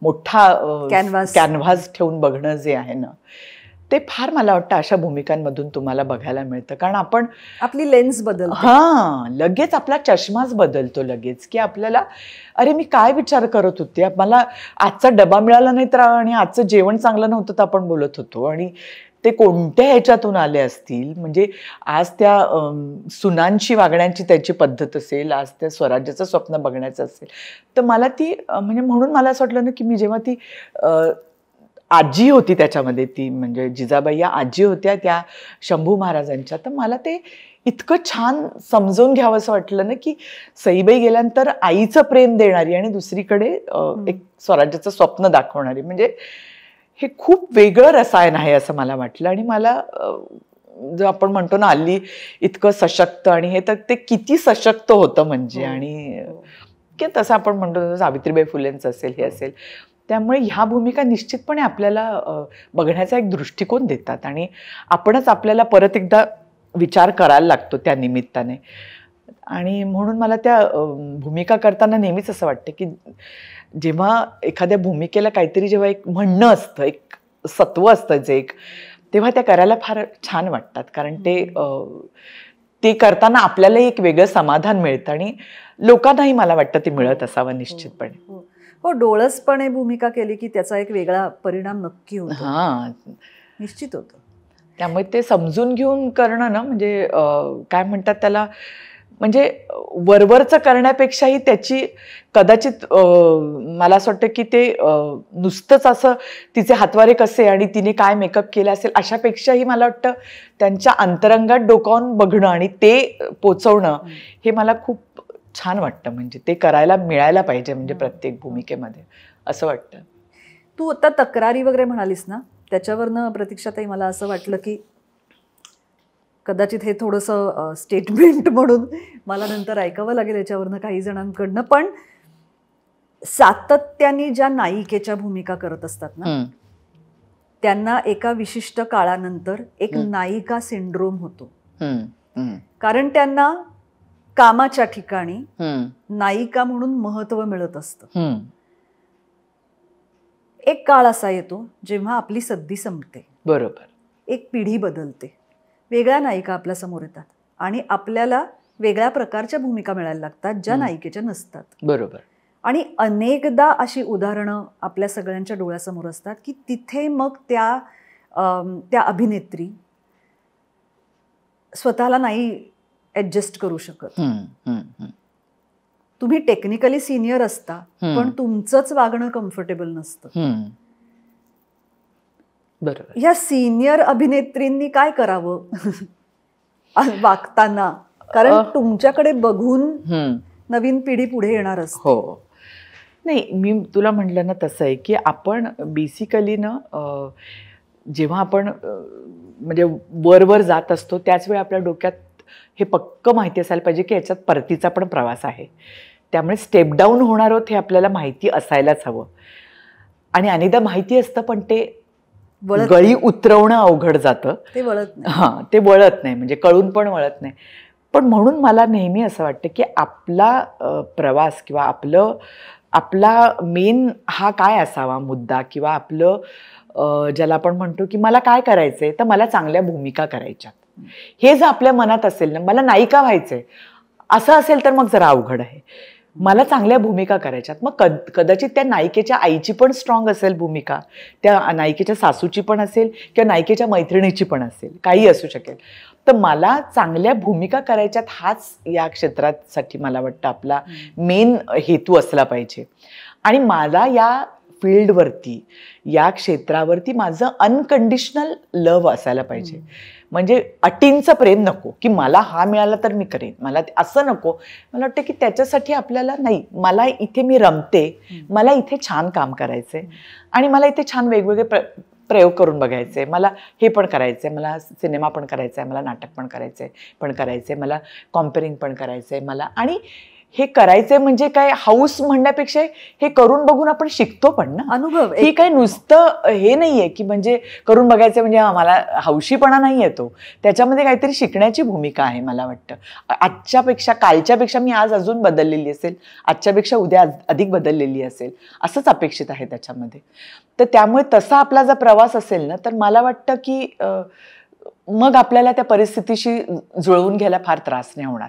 मोठा कॅनव्हास ठेवून बघणं जे आहे ना, ते फार मला वाटतं अशा भूमिकांमधून तुम्हाला बघायला मिळतं. कारण आपण आपली लेन्स बदलते. लगेच आपला चष्माच बदलतो लगेच, की आपल्याला अरे मी काय विचार करत होते, मला आजचा डबा मिळाला नाही तर आणि आजचं जेवण चांगलं नव्हतं तर आपण बोलत होतो आणि ते कोणत्या ह्याच्यातून आले असतील. म्हणजे आज त्या सुनांशी वागण्याची त्याची पद्धत असेल, आज त्या स्वराज्याचं स्वप्न बघण्याचं असेल. तर मला ती म्हणजे म्हणून मला असं वाटलं ना की मी जेव्हा ती आजी होती त्याच्यामध्ये, ती म्हणजे जिजाबाई या आजी होत्या त्या शंभू महाराजांच्या, तर मला ते इतकं छान समजून घ्यावं असं वाटलं ना की सईबाई गेल्यानंतर आईचं प्रेम देणारी आणि दुसरीकडे एक स्वराज्याचं स्वप्न दाखवणारी, म्हणजे हे खूप वेगळं रसायन आहे असं मला वाटलं. आणि मला जो आपण म्हणतो ना हल्ली इतकं सशक्त आणि हे, तर ते किती सशक्त होतं म्हणजे. आणि तसं आपण म्हणतो सावित्रीबाई फुलेंचं असेल, हे असेल. त्यामुळे ह्या भूमिका निश्चितपणे आपल्याला बघण्याचा एक दृष्टिकोन देतात आणि आपणच आपल्याला परत एकदा विचार करायला लागतो त्या निमित्ताने. आणि म्हणून मला त्या भूमिका करताना नेहमीच असं वाटतं की जेव्हा एखाद्या भूमिकेला काहीतरी जेव्हा एक म्हणणं असतं, एक सत्व असतं जे एक, तेव्हा त्या करायला फार छान वाटतात. कारण ते करताना आपल्यालाही एक वेगळं समाधान मिळतं आणि लोकांनाही मला वाटतं ते मिळत असावं निश्चितपणे. हो, डोळसपणे भूमिका केली की त्याचा एक वेगळा परिणाम नक्की होतो. निश्चित होतो. त्यामुळे ते समजून घेऊन करणं ना, म्हणजे काय म्हणतात त्याला, म्हणजे वरवरचं करण्यापेक्षाही त्याची कदाचित मला असं वाटतं की ते नुसतंच असं तिचे हातवारे कसे आणि तिने काय मेकअप केला असेल अशापेक्षाही मला वाटतं त्यांच्या अंतरंगात डोकावून बघणं आणि ते पोचवणं हे मला खूप छान वाटतं. म्हणजे ते करायला मिळायला पाहिजे म्हणजे प्रत्येक भूमिकेमध्ये असं वाटतं. तू आता तक्रारी वगैरे म्हणालीस ना, त्याच्यावरनं प्रतीक्षाताई मला असं वाटलं की कदाचित हे थोडंसं स्टेटमेंट म्हणून मला नंतर ऐकावं लागेल याच्यावरनं काही जणांकडनं, पण सातत्याने ज्या नायिकेच्या भूमिका करत असतात ना, त्यांना एका विशिष्ट काळानंतर एक नायिका सिंड्रोम होतो. कारण त्यांना कामाच्या ठिकाणी नायिका म्हणून महत्व मिळत असतं. एक काळ असा येतो जेव्हा आपली सद्दी संपते, बरोबर, एक पिढी बदलते, वेगळ्या नायिका आपल्या समोर येतात आणि आपल्याला वेगळ्या प्रकारच्या भूमिका मिळायला लागतात ज्या नायिकेच्या नसतात. बरोबर. आणि अनेकदा अशी उदाहरणं आपल्या सगळ्यांच्या डोळ्यासमोर असतात की तिथे मग त्या अभिनेत्री स्वतःला नाही ऍडजस्ट करू शकत. तुम्ही टेक्निकली सिनियर असता पण तुमचंच वागणं कम्फर्टेबल नसतं. बरोबर. ह्या सिनियर अभिनेत्रींनी काय करावं वागताना, कारण तुमच्याकडे बघून नवीन पिढी पुढे येणार असते. हो, नाही मी तुला म्हटलं ना तसं आहे की आपण बेसिकली ना जेव्हा आपण म्हणजे वर जात असतो त्याच वेळी आपल्या डोक्यात हे पक्क माहिती असायला पाहिजे की याच्यात परतीचा पण प्रवास आहे. त्यामुळे स्टेप डाऊन होणार आहोत हे आपल्याला माहिती असायलाच हवं. आणि अनेकदा माहिती असतं पण ते गळी उतरवणं अवघड जातं. ते वळत नाही. ते वळत नाही, म्हणजे कळून पण वळत नाही. पण म्हणून मला नेहमी असं वाटतं की आपला प्रवास किंवा आपला मेन हा काय असावा मुद्दा, किंवा आपलं ज्याला आपण म्हणतो की मला काय करायचंय, तर मला चांगल्या भूमिका करायच्यात, हे जर आपल्या मनात असेल ना, मला नायिका व्हायचंय असं असेल तर मग जरा अवघड आहे. मला चांगल्या भूमिका करायच्यात. मग कदाचित त्या नायिकेच्या आईची पण स्ट्रॉंग असेल भूमिका, त्या नायिकेच्या सासूची पण असेल किंवा नायिकेच्या मैत्रिणीची पण असेल, काही असू शकेल. तर मला चांगल्या भूमिका करायच्यात हाच या क्षेत्रासाठी मला वाटतं आपला मेन हेतू असला पाहिजे. आणि मला या फील्डवरती या क्षेत्रावरती माझं अनकंडिशनल लव्ह असायला पाहिजे. म्हणजे अटींचं प्रेम नको की मला हा मिळाला तर मी करेन, मला असं नको. मला वाटतं की त्याच्यासाठी आपल्याला नाही, मला इथे मी रमते, मला इथे छान काम करायचंय आणि मला इथे छान वेगवेगळे प्रयोग करून बघायचे, मला हे पण करायचंय, मला सिनेमा पण करायचा आहे, मला नाटक पण करायचंय, मला कॉम्पेरिंग पण करायचंय मला. आणि हे करायचंय म्हणजे काय हाऊस म्हणण्यापेक्षा हे करून बघून आपण शिकतो पण ना. अनुभव ही काय नुसतं हे नाहीये की म्हणजे करून बघायचं म्हणजे मला हौशीपणा नाही येतो, त्याच्यामध्ये काहीतरी शिकण्याची भूमिका आहे. मला वाटतं आजच्यापेक्षा कालच्यापेक्षा मी आज अजून बदललेली असेल, आजच्यापेक्षा उद्या अधिक बदललेली असेल असंच अपेक्षित आहे त्याच्यामध्ये. तर त्यामुळे तसा आपला जर प्रवास असेल ना तर मला वाटतं की मग आपल्याला त्या परिस्थितीशी जुळवून घ्यायला फार त्रास नाही होणार.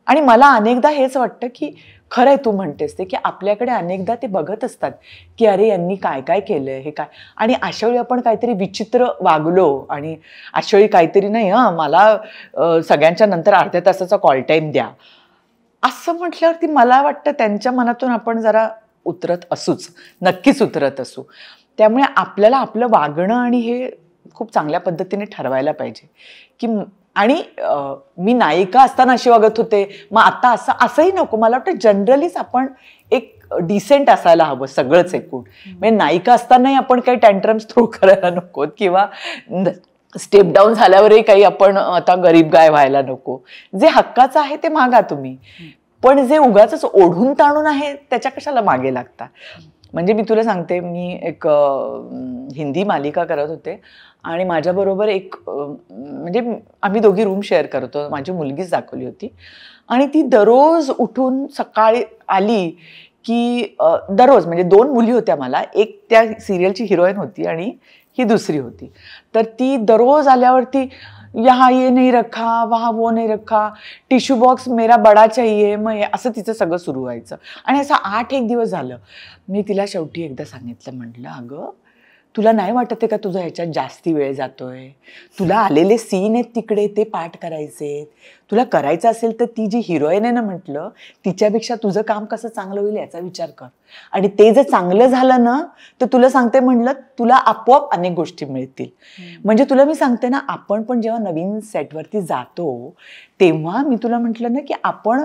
आणि मला अनेकदा हेच वाटतं की खरं आहे तू म्हणतेस ते की आपल्याकडे अनेकदा ते बघत असतात की अरे यांनी काय काय केलंय, हे काय. आणि अशा वेळी आपण काहीतरी विचित्र वागलो आणि अशा वेळी काहीतरी नाही मला सगळ्यांच्या नंतर अर्ध्या तासाचा कॉल टाईम द्या असं म्हटल्यावरती मला वाटतं त्यांच्या मनातून आपण जरा उतरत असूच, नक्कीच उतरत असू. त्यामुळे आपल्याला आपलं वागणं आणि हे खूप चांगल्या पद्धतीने ठरवायला पाहिजे की. आणि मी नायिका असताना अशी वागत होते मग आता असंही नको. मला वाटतं जनरलीच आपण एक डिसेंट असायला हवं सगळंच एकूण. म्हणजे नायिका असतानाही आपण काही टँट्रम्स थ्रो करायला नको किंवा स्टेप डाऊन झाल्यावरही काही आपण आता गरीब गाय व्हायला नको. जे हक्काचं आहे ते मागा तुम्ही, पण जे उगाच ओढून ताणून आहे त्याच्या कशाला मागे लागता. म्हणजे मी तुला सांगते, मी एक हिंदी मालिका करत होते आणि माझ्याबरोबर एक म्हणजे आम्ही दोघी रूम शेअर करतो, माझी मुलगीच दाखवली होती. आणि ती दररोज उठून सकाळी आली की दररोज म्हणजे 2 मुली होत्या मला, एक त्या सिरियलची हिरोईन होती आणि ही दुसरी होती. तर ती दररोज आल्यावरती यहाँ ये नहीं रखा, वहाँ वो नहीं रखा, टिश्यू बॉक्स मेरा बड़ा चाहिए, मग असं तिचं सगळं सुरू व्हायचं. आणि असं 8 दिवस झालं. मी तिला शेवटी एकदा सांगितलं, म्हटलं अगं तुला नाही वाटत आहे का तुझा ह्याच्यात जास्ती वेळ जातोय? तुला आलेले सीन आहेत तिकडे ते पाठ करायचे, तुला करायचं असेल तर ती जी हिरोईन आहे ना म्हटलं तिच्यापेक्षा तुझं काम कसं चांगलं होईल याचा विचार कर. आणि ते जर चांगलं झालं ना तर तुला सांगते म्हटलं तुला आपोआप अनेक गोष्टी मिळतील. म्हणजे तुला मी सांगते ना, आपण पण जेव्हा नवीन सेटवरती जातो तेव्हा मी तुला म्हटलं ना की आपण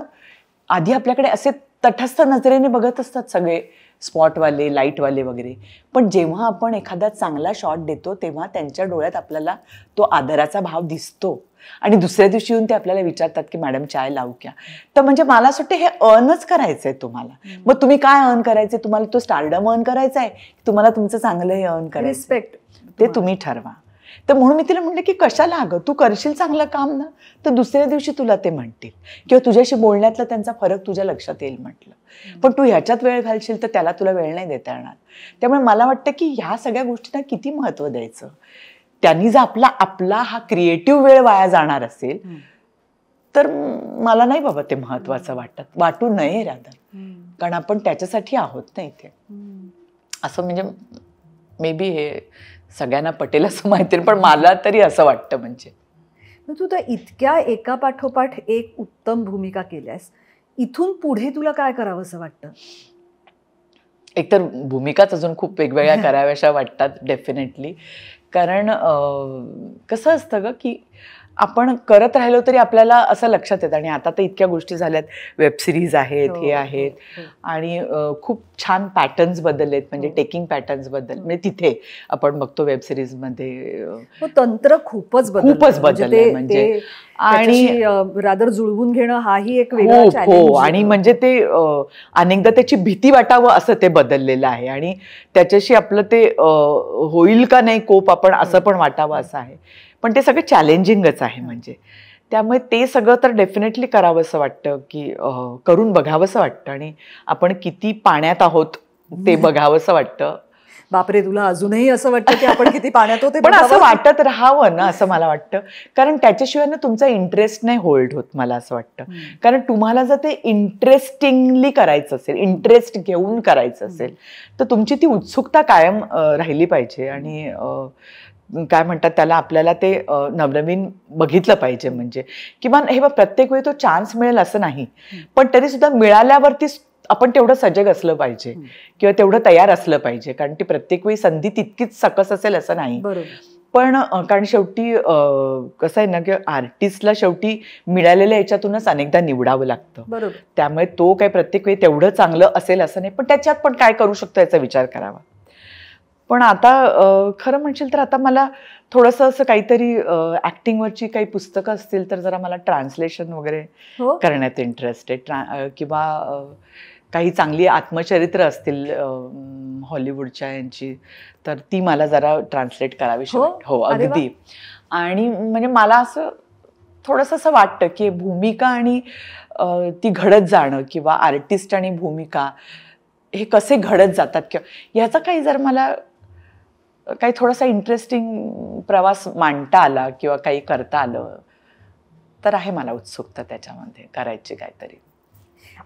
आधी आपल्याकडे असे तटस्थ नजरेने बघत असतात सगळे स्पॉटवाले, लाईटवाले वगैरे. पण जेव्हा आपण एखादा चांगला शॉट देतो तेव्हा त्यांच्या डोळ्यात आपल्याला तो आदराचा भाव दिसतो. आणि दुसऱ्या दिवशी येऊन ते आपल्याला विचारतात की मॅडम चाय लावू क्या. तर म्हणजे मला असं वाटतं हे अर्नच करायचंय तुम्हाला. मग तुम्ही काय अर्न करायचंय? तुम्हाला तो स्टारडम अर्न करायचा आहे, तुम्हाला तुमचं चांगलं हे अर्न करायचं, रिस्पेक्ट, ते तुम्ही ठरवा. तर म्हणून मी तिला म्हटलं की कशाला अगं, तू करशील चांगलं काम ना तर दुसऱ्या दिवशी तुला ते म्हणतील किंवा तुझ्याशी बोलण्यातला त्यांचा फरक तुझ्या लक्षात येईल म्हटलं. पण तू ह्याच्यात वेळ घालशील तर त्याला तुला वेळ नाही देता येणार. त्यामुळे मला वाटतं की ह्या सगळ्या गोष्टींना किती महत्त्व द्यायचं. त्यांनी जर आपला हा क्रिएटिव्ह वेळ वाया जाणार असेल तर मला नाही बाबा ते महत्त्वाचं वाटू नये रादर. कारण आपण त्याच्यासाठी आहोत ना इथे. असं म्हणजे मे बी हे सगळ्यांना पटेल असं माहिती, पण मला तरी असं वाटतं. म्हणजे तू तर इतक्या एका पाठोपाठ एक उत्तम भूमिका केल्यास, इथून पुढे तुला काय करावं असं वाटतं? एकतर भूमिकाच अजून खूप वेगवेगळ्या कराव्याशा वाटतात डेफिनेटली. कारण कसं असतं ग की आपण करत राहिलो तरी आपल्याला असं लक्षात येतं. आणि आता तर इतक्या गोष्टी झाल्यात, वेब सिरीज आहेत, हे आहेत, आणि खूप छान पॅटर्न्स बदललेत. म्हणजे टेकिंग पॅटर्न्स बदल, म्हणजे तिथे आपण बघतो वेब सिरीज मध्ये तंत्र खूपच बदललंय. म्हणजे आणि रादर जुळवून घेणं हाही एक वेगळा चॅलेंज. आणि म्हणजे ते अनेकदा त्याची भीती वाटावं असं ते बदललेलं आहे. आणि त्याच्याशी आपलं ते होईल का नाही कोप आपण असं पण वाटावं असं आहे. पण ते सगळं चॅलेंजिंगच आहे. म्हणजे त्यामुळे ते सगळं तर डेफिनेटली करावंसं वाटतं की करून बघावंसं वाटतं. आणि आपण किती पाण्यात आहोत ते बघावंसं वाटतं. बापरे तुला अजूनही असं वाटतं की आपण किती पाण्यात होते, पण असं वाटत राहावं ना, असं मला वाटतं. कारण त्याच्याशिवाय ना तुमचा इंटरेस्ट नाही होल्ड होत, मला असं वाटतं. कारण तुम्हाला जर ते इंटरेस्टिंगली करायचं असेल, इंटरेस्ट घेऊन करायचं असेल, तर तुमची ती उत्सुकता कायम राहिली पाहिजे. आणि काय म्हणतात त्याला, आपल्याला ते नवनवीन बघितलं पाहिजे. म्हणजे किंवा हे बघ, प्रत्येक वेळी तो चान्स मिळेल असं नाही, पण तरी सुद्धा मिळाल्यावरती आपण तेवढं सजग असलं पाहिजे किंवा तेवढं तयार असलं पाहिजे. कारण ती प्रत्येक वेळी संधी तितकीच सकस असेल असं नाही. पण कारण शेवटी कसं आहे ना, की आर्टिस्टला शेवटी मिळालेल्या याच्यातूनच अनेकदा निवडावं लागतं. त्यामुळे तो काही प्रत्येक वेळी तेवढं चांगलं असेल असं नाही, पण त्याच्यात पण काय करू शकतो याचा विचार करावा. पण आता खरं म्हणशील तर आता मला थोडंसं असं काहीतरी ऍक्टिंगवरची काही पुस्तकं असतील तर जरा मला ट्रान्सलेशन वगैरे करण्यात इंटरेस्ट आहे. किंवा काही चांगली आत्मचरित्र असतील हॉलिवूडच्या यांची, तर ती मला जरा ट्रान्सलेट करावीशी वाटतं. हो, अगदी. आणि म्हणजे मला असं थोडंसं असं वाटतं की भूमिका आणि ती घडत जाणं, किंवा आर्टिस्ट आणि भूमिका हे कसे घडत जातात, किंवा ह्याचा काही जर मला काही थोडासा इंटरेस्टिंग प्रवास मांडता आला किंवा काही करता आलं तर आहे मला उत्सुकता त्याच्यामध्ये करायची काहीतरी.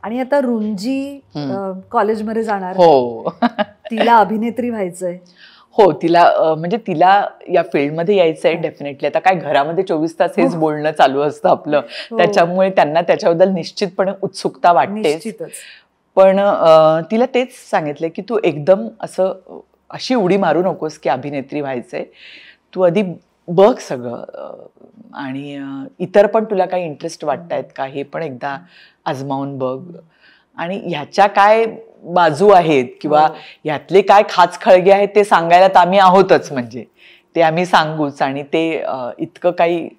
आणि आता रुंजी कॉलेजमध्ये जाणार. हो. तिला अभिनेत्री व्हायचंय. हो, तिला म्हणजे तिला या फील्डमध्ये यायचंय डेफिनेटली. आता काय घरामध्ये 24 तास हेच बोलणं चालू असतं आपलं, त्याच्यामुळे त्यांना त्याच्याबद्दल निश्चितपणे उत्सुकता वाटते. पण तिला तेच सांगितलं की तू एकदम अशी उडी मारू नकोस की अभिनेत्री व्हायचंय. तू आधी बघ सगळं, आणि इतर पण तुला काही इंटरेस्ट वाटतायत का हे पण एकदा आजमावून बघ. आणि ह्याच्या काय बाजू आहेत किंवा ह्यातले काय खाचखळगे आहेत ते सांगायला तर आम्ही आहोतच. म्हणजे ते आम्ही सांगूच. आणि ते इतकं काही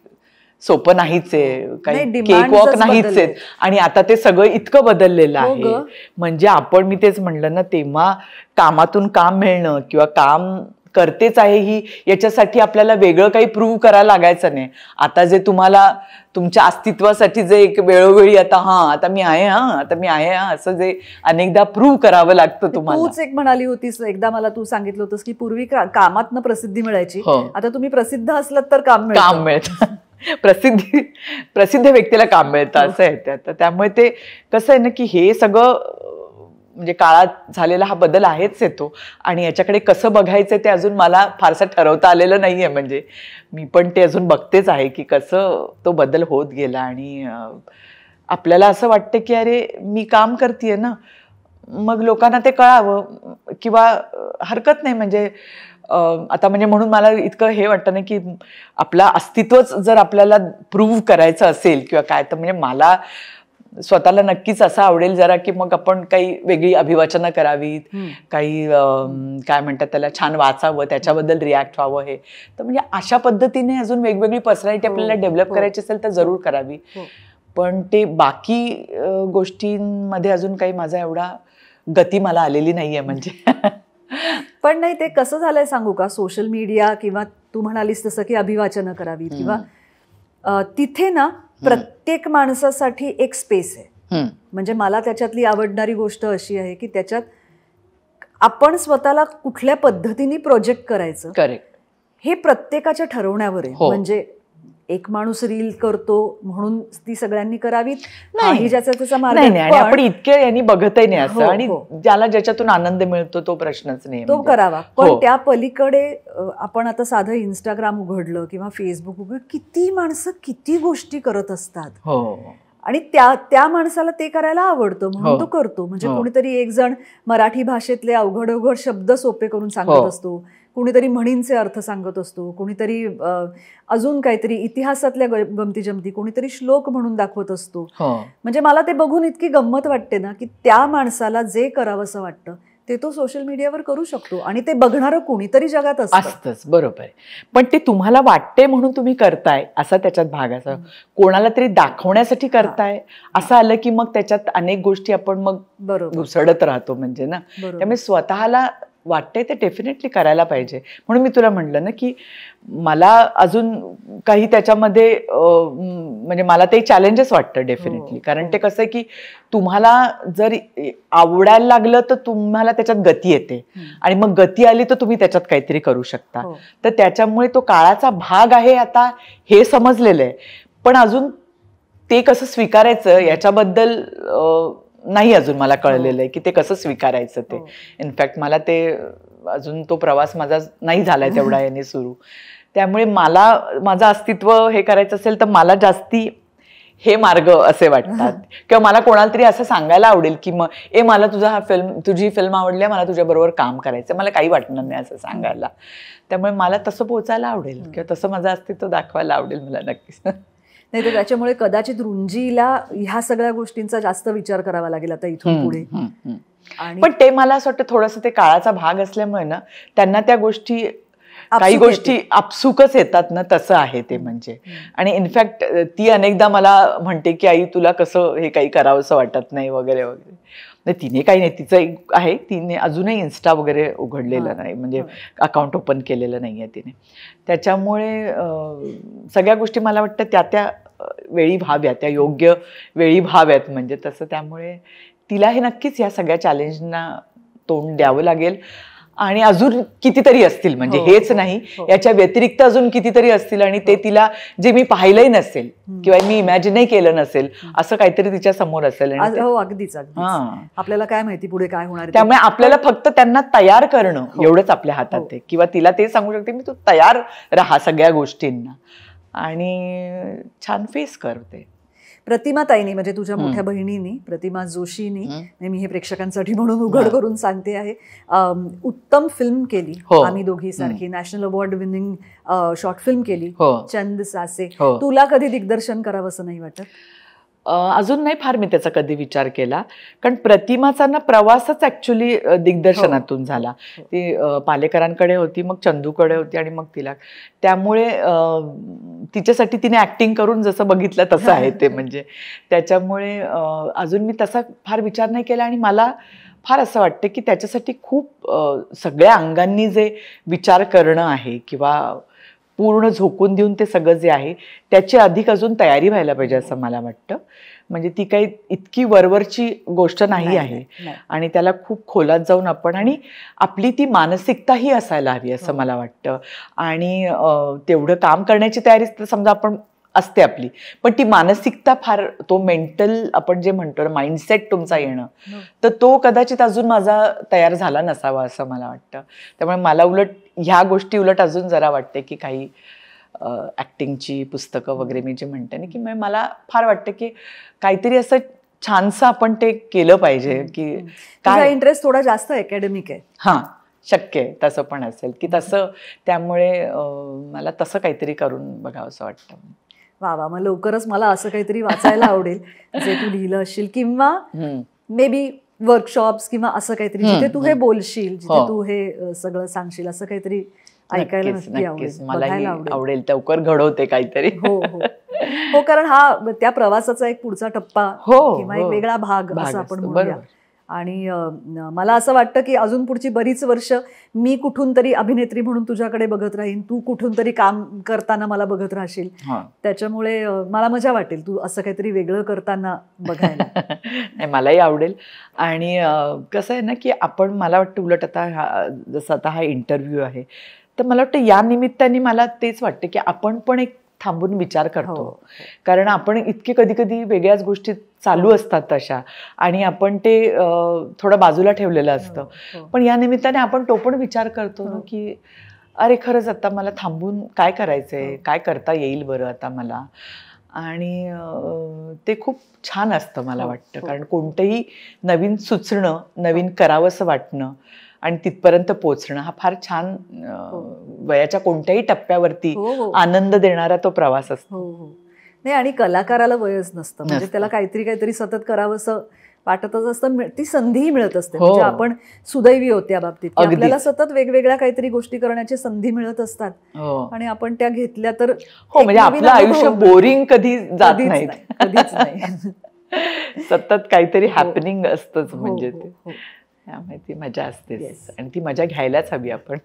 सोपं नाहीच आहे, काही केक वॉक नाहीच आहे. आणि आता ते सगळं इतकं बदललेलं आहे. म्हणजे आपण, मी तेच म्हणलं ना, तेव्हा कामातून काम मिळणं किंवा काम करतेच आहे ही याच्यासाठी आपल्याला वेगळं काही प्रूव्ह करायला लागायचं नाही. आता जे तुम्हाला तुमच्या अस्तित्वासाठी जे एक वेळोवेळी आता मी आहे, आता मी आहे असं जे अनेकदा प्रूव्ह करावं लागतं तुम्हाला. तूच एक म्हणाली होतीस एकदा मला, तू सांगितलं होतंस की पूर्वी कामातनं प्रसिद्धी मिळायची, आता तुम्ही प्रसिद्ध असलात तर काम मिळतं. प्रसिद्ध व्यक्तीला काम मिळतं असं आहे. तर त्यामुळे ते कसं आहे ना की हे सगळं म्हणजे काळात झालेला हा बदल आहेच येतो. आणि याच्याकडे कसं बघायचं ते अजून मला फारसं ठरवता आलेलं नाहीये. म्हणजे मी पण ते अजून बघतेच आहे की कसं तो बदल होत गेला. आणि आपल्याला असं वाटतं की अरे मी काम करतेय ना, मग लोकांना ते कळावं किंवा हरकत नाही. म्हणजे आता म्हणजे म्हणून मला इतकं हे वाटतं ना की आपलं अस्तित्वच जर आपल्याला प्रूव्ह करायचं असेल किंवा काय, तर म्हणजे मला स्वतःला नक्कीच असं आवडेल जरा की मग आपण काही वेगळी अभिवाचनं करावीत, काही काय म्हणतात त्याला छान वाचावं, त्याच्याबद्दल रिॲक्ट व्हावं. हे तर म्हणजे अशा पद्धतीने अजून वेगवेगळी पर्सनॅलिटी आपल्याला डेव्हलप करायची असेल तर जरूर करावी. पण ते बाकी गोष्टींमध्ये अजून काही माझा एवढा गती मला आलेली नाहीये. म्हणजे पण नाही, ते कसं झालंय सांगू का, सोशल मीडिया किंवा तू म्हणालीस तसं की अभिवाचनं करावी किंवा तिथे ना प्रत्येक माणसासाठी एक स्पेस आहे. म्हणजे मला त्याच्यातली आवडणारी गोष्ट अशी आहे की त्याच्यात आपण स्वतःला कुठल्या पद्धतीने प्रोजेक्ट करायचं हे प्रत्येकाच्या ठरवण्यावर आहे. म्हणजे एक माणूस रील करतो म्हणून ती सगळ्यांनी करावी नाही, ज्याचा त्याचा मार्ग नाही. आणि आपण इतके यांनी बघतही नाही असं. आणि ज्याला ज्याच्यातून आनंद मिळतो तो प्रश्नच नाही, तो करावा. पण त्या पलीकडे आपण आता साधं इंस्टाग्राम उघडलं किंवा फेसबुक उघडलं, किती माणसं किती गोष्टी करत असतात. आणि त्या माणसाला ते करायला आवडतं म्हणून तो करतो. म्हणजे कोणीतरी एक जण मराठी भाषेतले अवघड अवघड शब्द सोपे करून सांगत असतो, कोणीतरी म्हणींचे अर्थ सांगत असतो, कोणीतरी अजून काहीतरी इतिहासातल्या गमती जमती, कोणीतरी श्लोक म्हणून दाखवत असतो. म्हणजे मला ते बघून इतकी गंमत वाटते ना की त्या माणसाला जे करावंसं वाटतं ते तो सोशल मीडियावर करू शकतो. आणि ते बघणारं कोणीतरी जगात असतंच. बरोबर आहे. पण ते तुम्हाला वाटते म्हणून तुम्ही करताय असा त्याच्यात भाग असा, कोणाला तरी दाखवण्यासाठी करताय असं आलं की मग त्याच्यात अनेक गोष्टी आपण मग घुसडत राहतो. म्हणजे ना, त्यामुळे स्वतःला वाटतंय ते डेफिनेटली करायला पाहिजे. म्हणून मी तुला म्हटलं ना की मला अजून काही त्याच्यामध्ये म्हणजे मला ते चॅलेंजेस वाटतं डेफिनेटली. कारण ते कसं आहे की तुम्हाला जर आवडायला लागलं तर तुम्हाला त्याच्यात गती येते आणि मग गती आली तर तुम्ही त्याच्यात काहीतरी करू शकता. तर त्याच्यामुळे तो काळाचा भाग आहे आता हे समजलेलं आहे. पण अजून ते कसं स्वीकारायचं याच्याबद्दल नाही अजून मला कळलेलं आहे की ते कसं स्वीकारायचं ते. इनफॅक्ट मला ते अजून तो प्रवास माझा नाही झालाय तेवढा याने सुरू. त्यामुळे मला माझं अस्तित्व हे करायचं असेल तर मला जास्ती हे मार्ग असे वाटतात किंवा मला कोणाला तरी असं सांगायला आवडेल की मग मला तुझी फिल्म आवडली, मला तुझ्याबरोबर काम करायचं. मला काही वाटणार नाही असं सांगायला. त्यामुळे मला तसं पोचायला आवडेल किंवा तसं माझं अस्तित्व दाखवायला आवडेल मला नक्कीच. नाही तर त्याच्यामुळे कदाचित रुंजीला ह्या सगळ्या गोष्टींचा जास्त विचार करावा लागेल आता इथून पुढे. पण ते मला असं वाटतं थोडंसं ते काळाचा भाग असल्यामुळे ना त्यांना त्या गोष्टी काही गोष्टी आपसुकच येतात ना, तसं आहे ते म्हणजे. आणि इनफॅक्ट ती अनेकदा मला म्हणते की आई तुला कसं हे काही करावंसं वाटत नाही वगैरे वगैरे. नाही तिने काही नाही, तिचं एक आहे, तिने अजूनही इन्स्टा वगैरे उघडलेलं नाही, म्हणजे अकाउंट ओपन केलेलं नाही आहे तिने. त्याच्यामुळे सगळ्या गोष्टी मला वाटतं त्या त्या वेळी व्हाव्यात, त्या योग्य वेळी व्हाव्यात म्हणजे तसं. त्यामुळे तिला हे नक्कीच या सगळ्या चॅलेंजना तोंड द्यावं लागेल. आणि अजून कितीतरी असतील म्हणजे हेच नाही, याच्या व्यतिरिक्त अजून कितीतरी असतील आणि ते तिला जे मी पाहिलंही नसेल किंवा मी इमॅजिनही केलं नसेल असं काहीतरी तिच्या समोर असेल. अगदीच आपल्याला काय माहिती पुढे काय होणार. त्यामुळे आपल्याला फक्त त्यांना तयार करणं एवढंच आपल्या हातात आहे. किंवा तिला ते सांगू शकते मी तू तयार राहा सगळ्या गोष्टींना आणि छान फेस करते. प्रतिमा ताईनी म्हणजे तुझ्या मोठ्या बहिणीनी प्रतिमा जोशीनी, मी हे प्रेक्षकांसाठी म्हणून उघड करून सांगते आहे, उत्तम फिल्म केली आम्ही दोघी सारखी, national award winning short film केली चंद सासे. तुला कधी दिग्दर्शन करावं असं नाही वाटत? अजून नाही फार मी त्याचा कधी विचार केला. कारण प्रतिमाचा ना प्रवासच ऍक्च्युली दिग्दर्शनातून झाला. ती पालेकरांकडे होती, मग चंदूकडे होती आणि मग तिला. त्यामुळे तिच्यासाठी तिने ऍक्टिंग करून जसं बघितलं तसं आहे ते म्हणजे. त्याच्यामुळे अजून मी तसा फार विचार नाही केला. आणि मला फार असं वाटतं की त्याच्यासाठी खूप सगळ्या अंगांनी जे विचार करणं आहे किंवा पूर्ण झोकून देऊन ते सगळं जे आहे त्याची अधिक अजून तयारी व्हायला पाहिजे असं मला वाटतं. म्हणजे ती काही इतकी वरवरची गोष्ट नाही आहे आणि त्याला खूप खोलात जाऊन आपण आणि आपली ती मानसिकताही असायला हवी असं मला वाटतं. आणि तेवढं काम करण्याची तयारी समजा आपण असते आपली, पण ती मानसिकता फार, तो मेंटल आपण जे म्हणतो माइंडसेट तुमचा येणं, तर तो कदाचित अजून माझा तयार झाला नसावा असं मला वाटतं. त्यामुळे मला उलट ह्या गोष्टी उलट अजून जरा वाटते की काही ऍक्टिंगची पुस्तकं वगैरे मी जे म्हणते ना की मला फार वाटतं की काहीतरी असं छानसं आपण ते केलं पाहिजे. की काय इंटरेस्ट थोडा जास्त अकॅडमिक आहे. हां, शक्य आहे तसं पण असेल की तसं. त्यामुळे मला तसं काहीतरी करून बघावं असं वाटतं. वा, मग लवकरच मला असं काहीतरी वाचायला आवडेल जे तू लिहिलं असशील किंवा मे बी वर्कशॉप्स किंवा असं काहीतरी जिथे तू हे बोलशील, जिथे तू हे सगळं सांगशील, असं काहीतरी ऐकायला नक्की आवडेल, मलाही आवडेल. लवकर घडवते काहीतरी. हो, कारण हा त्या प्रवासाचा एक पुढचा टप्पा किंवा एक वेगळा भाग असं आपण म्हणूया. आणि मला असं वाटतं की अजून पुढची बरीच वर्ष मी कुठून तरी अभिनेत्री म्हणून तुझ्याकडे बघत राहीन, तू कुठून तरी काम करताना मला बघत राहशील. त्याच्यामुळे मला मजा वाटेल तू असं काहीतरी वेगळं करताना बघायला. नाही, मलाही आवडेल. आणि कसं आहे ना की आपण, मला वाटतं उलट आता जसं आता हा इंटरव्ह्यू आहे तर मला वाटतं या निमित्ताने मला तेच वाटतं की आपण पण एक थांबून विचार करतो. कारण आपण इतके कधी कधी वेगळ्याच गोष्टी चालू असतात तशा आणि आपण ते थोडं बाजूला ठेवलेलं असतं. पण या निमित्ताने आपण तो पण विचार करतो ना की अरे खरंच आता मला थांबून काय करायचंय, काय करता येईल बरं आता मला. आणि ते खूप छान असतं मला वाटतं. कारण कोणतंही नवीन सुचणं, नवीन करावंसं वाटणं आणि तिथपर्यंत पोचणं हा फार छान वयाच्या कोणत्याही टप्प्यावरती आनंद देणारा तो प्रवास असतो. नाही, आणि कलाकाराला वयच नसतं, म्हणजे त्याला काहीतरी सतत करावंसं वाटतच असतं. ती संधीही मिळत असते. म्हणजे आपण सुदैवी होत्या बाबतीत, आपल्याला सतत वेगवेगळ्या काहीतरी गोष्टी करण्याची संधी मिळत असतात आणि आपण त्या घेतल्या तर म्हणजे आपलं आयुष्य बोरिंग कधी जात नाही, कधीच नाही. सतत काहीतरी हॅपनिंग असतंच म्हणजे ते. त्यामुळे ती मजा असते Yes. आणि ती मजा घ्यायलाच हवी आपण.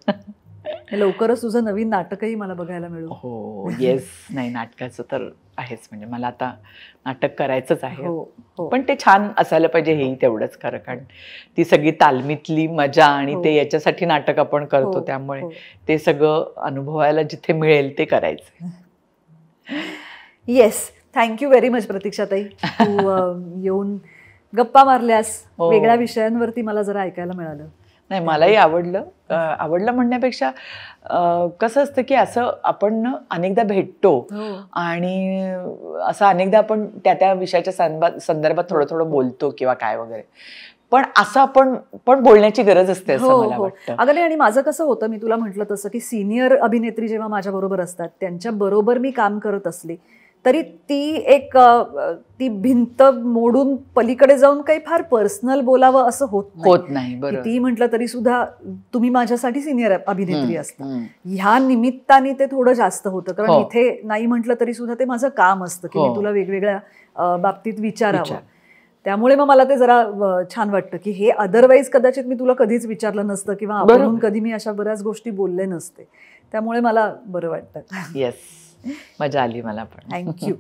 लवकरच तुझं नवीन नाटकही मला बघायला मिळू. हो येस. नाही नाटकाचं तर आहेच, म्हणजे मला आता नाटक करायचंच आहे. हो हो पण ते छान असायला पाहिजे हेही तेवढंच खरं, कारण ती सगळी तालमीतली मजा आणि हो. ते याच्यासाठी नाटक आपण करतो, हो, त्यामुळे हो. ते सगळं अनुभवायला जिथे मिळेल ते करायचं. येस, थँक्यू व्हेरी मच प्रतीक्षाताई. तू येऊन गप्पा मारल्यास, हो. वेगळ्या विषयांवरती मला जरा ऐकायला मिळालं. नाही मलाही आवडलं. आवडलं म्हणण्यापेक्षा कसं असतं की असं आपण ना अनेकदा भेटतो हो. आणि असं अनेकदा आपण त्या विषयाच्या संदर्भात थोडं थोडं बोलतो किंवा काय वगैरे, पण असं आपण पण बोलण्याची गरज असते असं हो मला हो वाटतं. अगं नाही, आणि माझं कसं होतं, मी तुला म्हटलं तसं की सिनियर अभिनेत्री जेव्हा माझ्या बरोबर असतात, त्यांच्या बरोबर मी काम करत असली तरी ती भिंत मोडून पलीकडे जाऊन काही फार पर्सनल बोलावं असं होत नाही. बरोबर. ती म्हटलं तरी सुद्धा तुम्ही माझ्यासाठी सिनियर अभिनेत्री असता, हम्म. ह्या निमित्ताने ते थोडं जास्त होतं, कारण हो. इथे नाही म्हटलं तरी सुद्धा ते माझं काम असतं की हो. मी तुला वेगवेगळ्या बाबतीत विचारावं. विचार. त्यामुळे मग मला ते जरा छान वाटतं की हे अदरवाईज कदाचित मी तुला कधीच विचारलं नसतं किंवा आपण बरोबर. कधी मी अशा बऱ्याच गोष्टी बोलले नसते, त्यामुळे मला बरं वाटतं. येस, मजा आली मला पण. थँक्यू.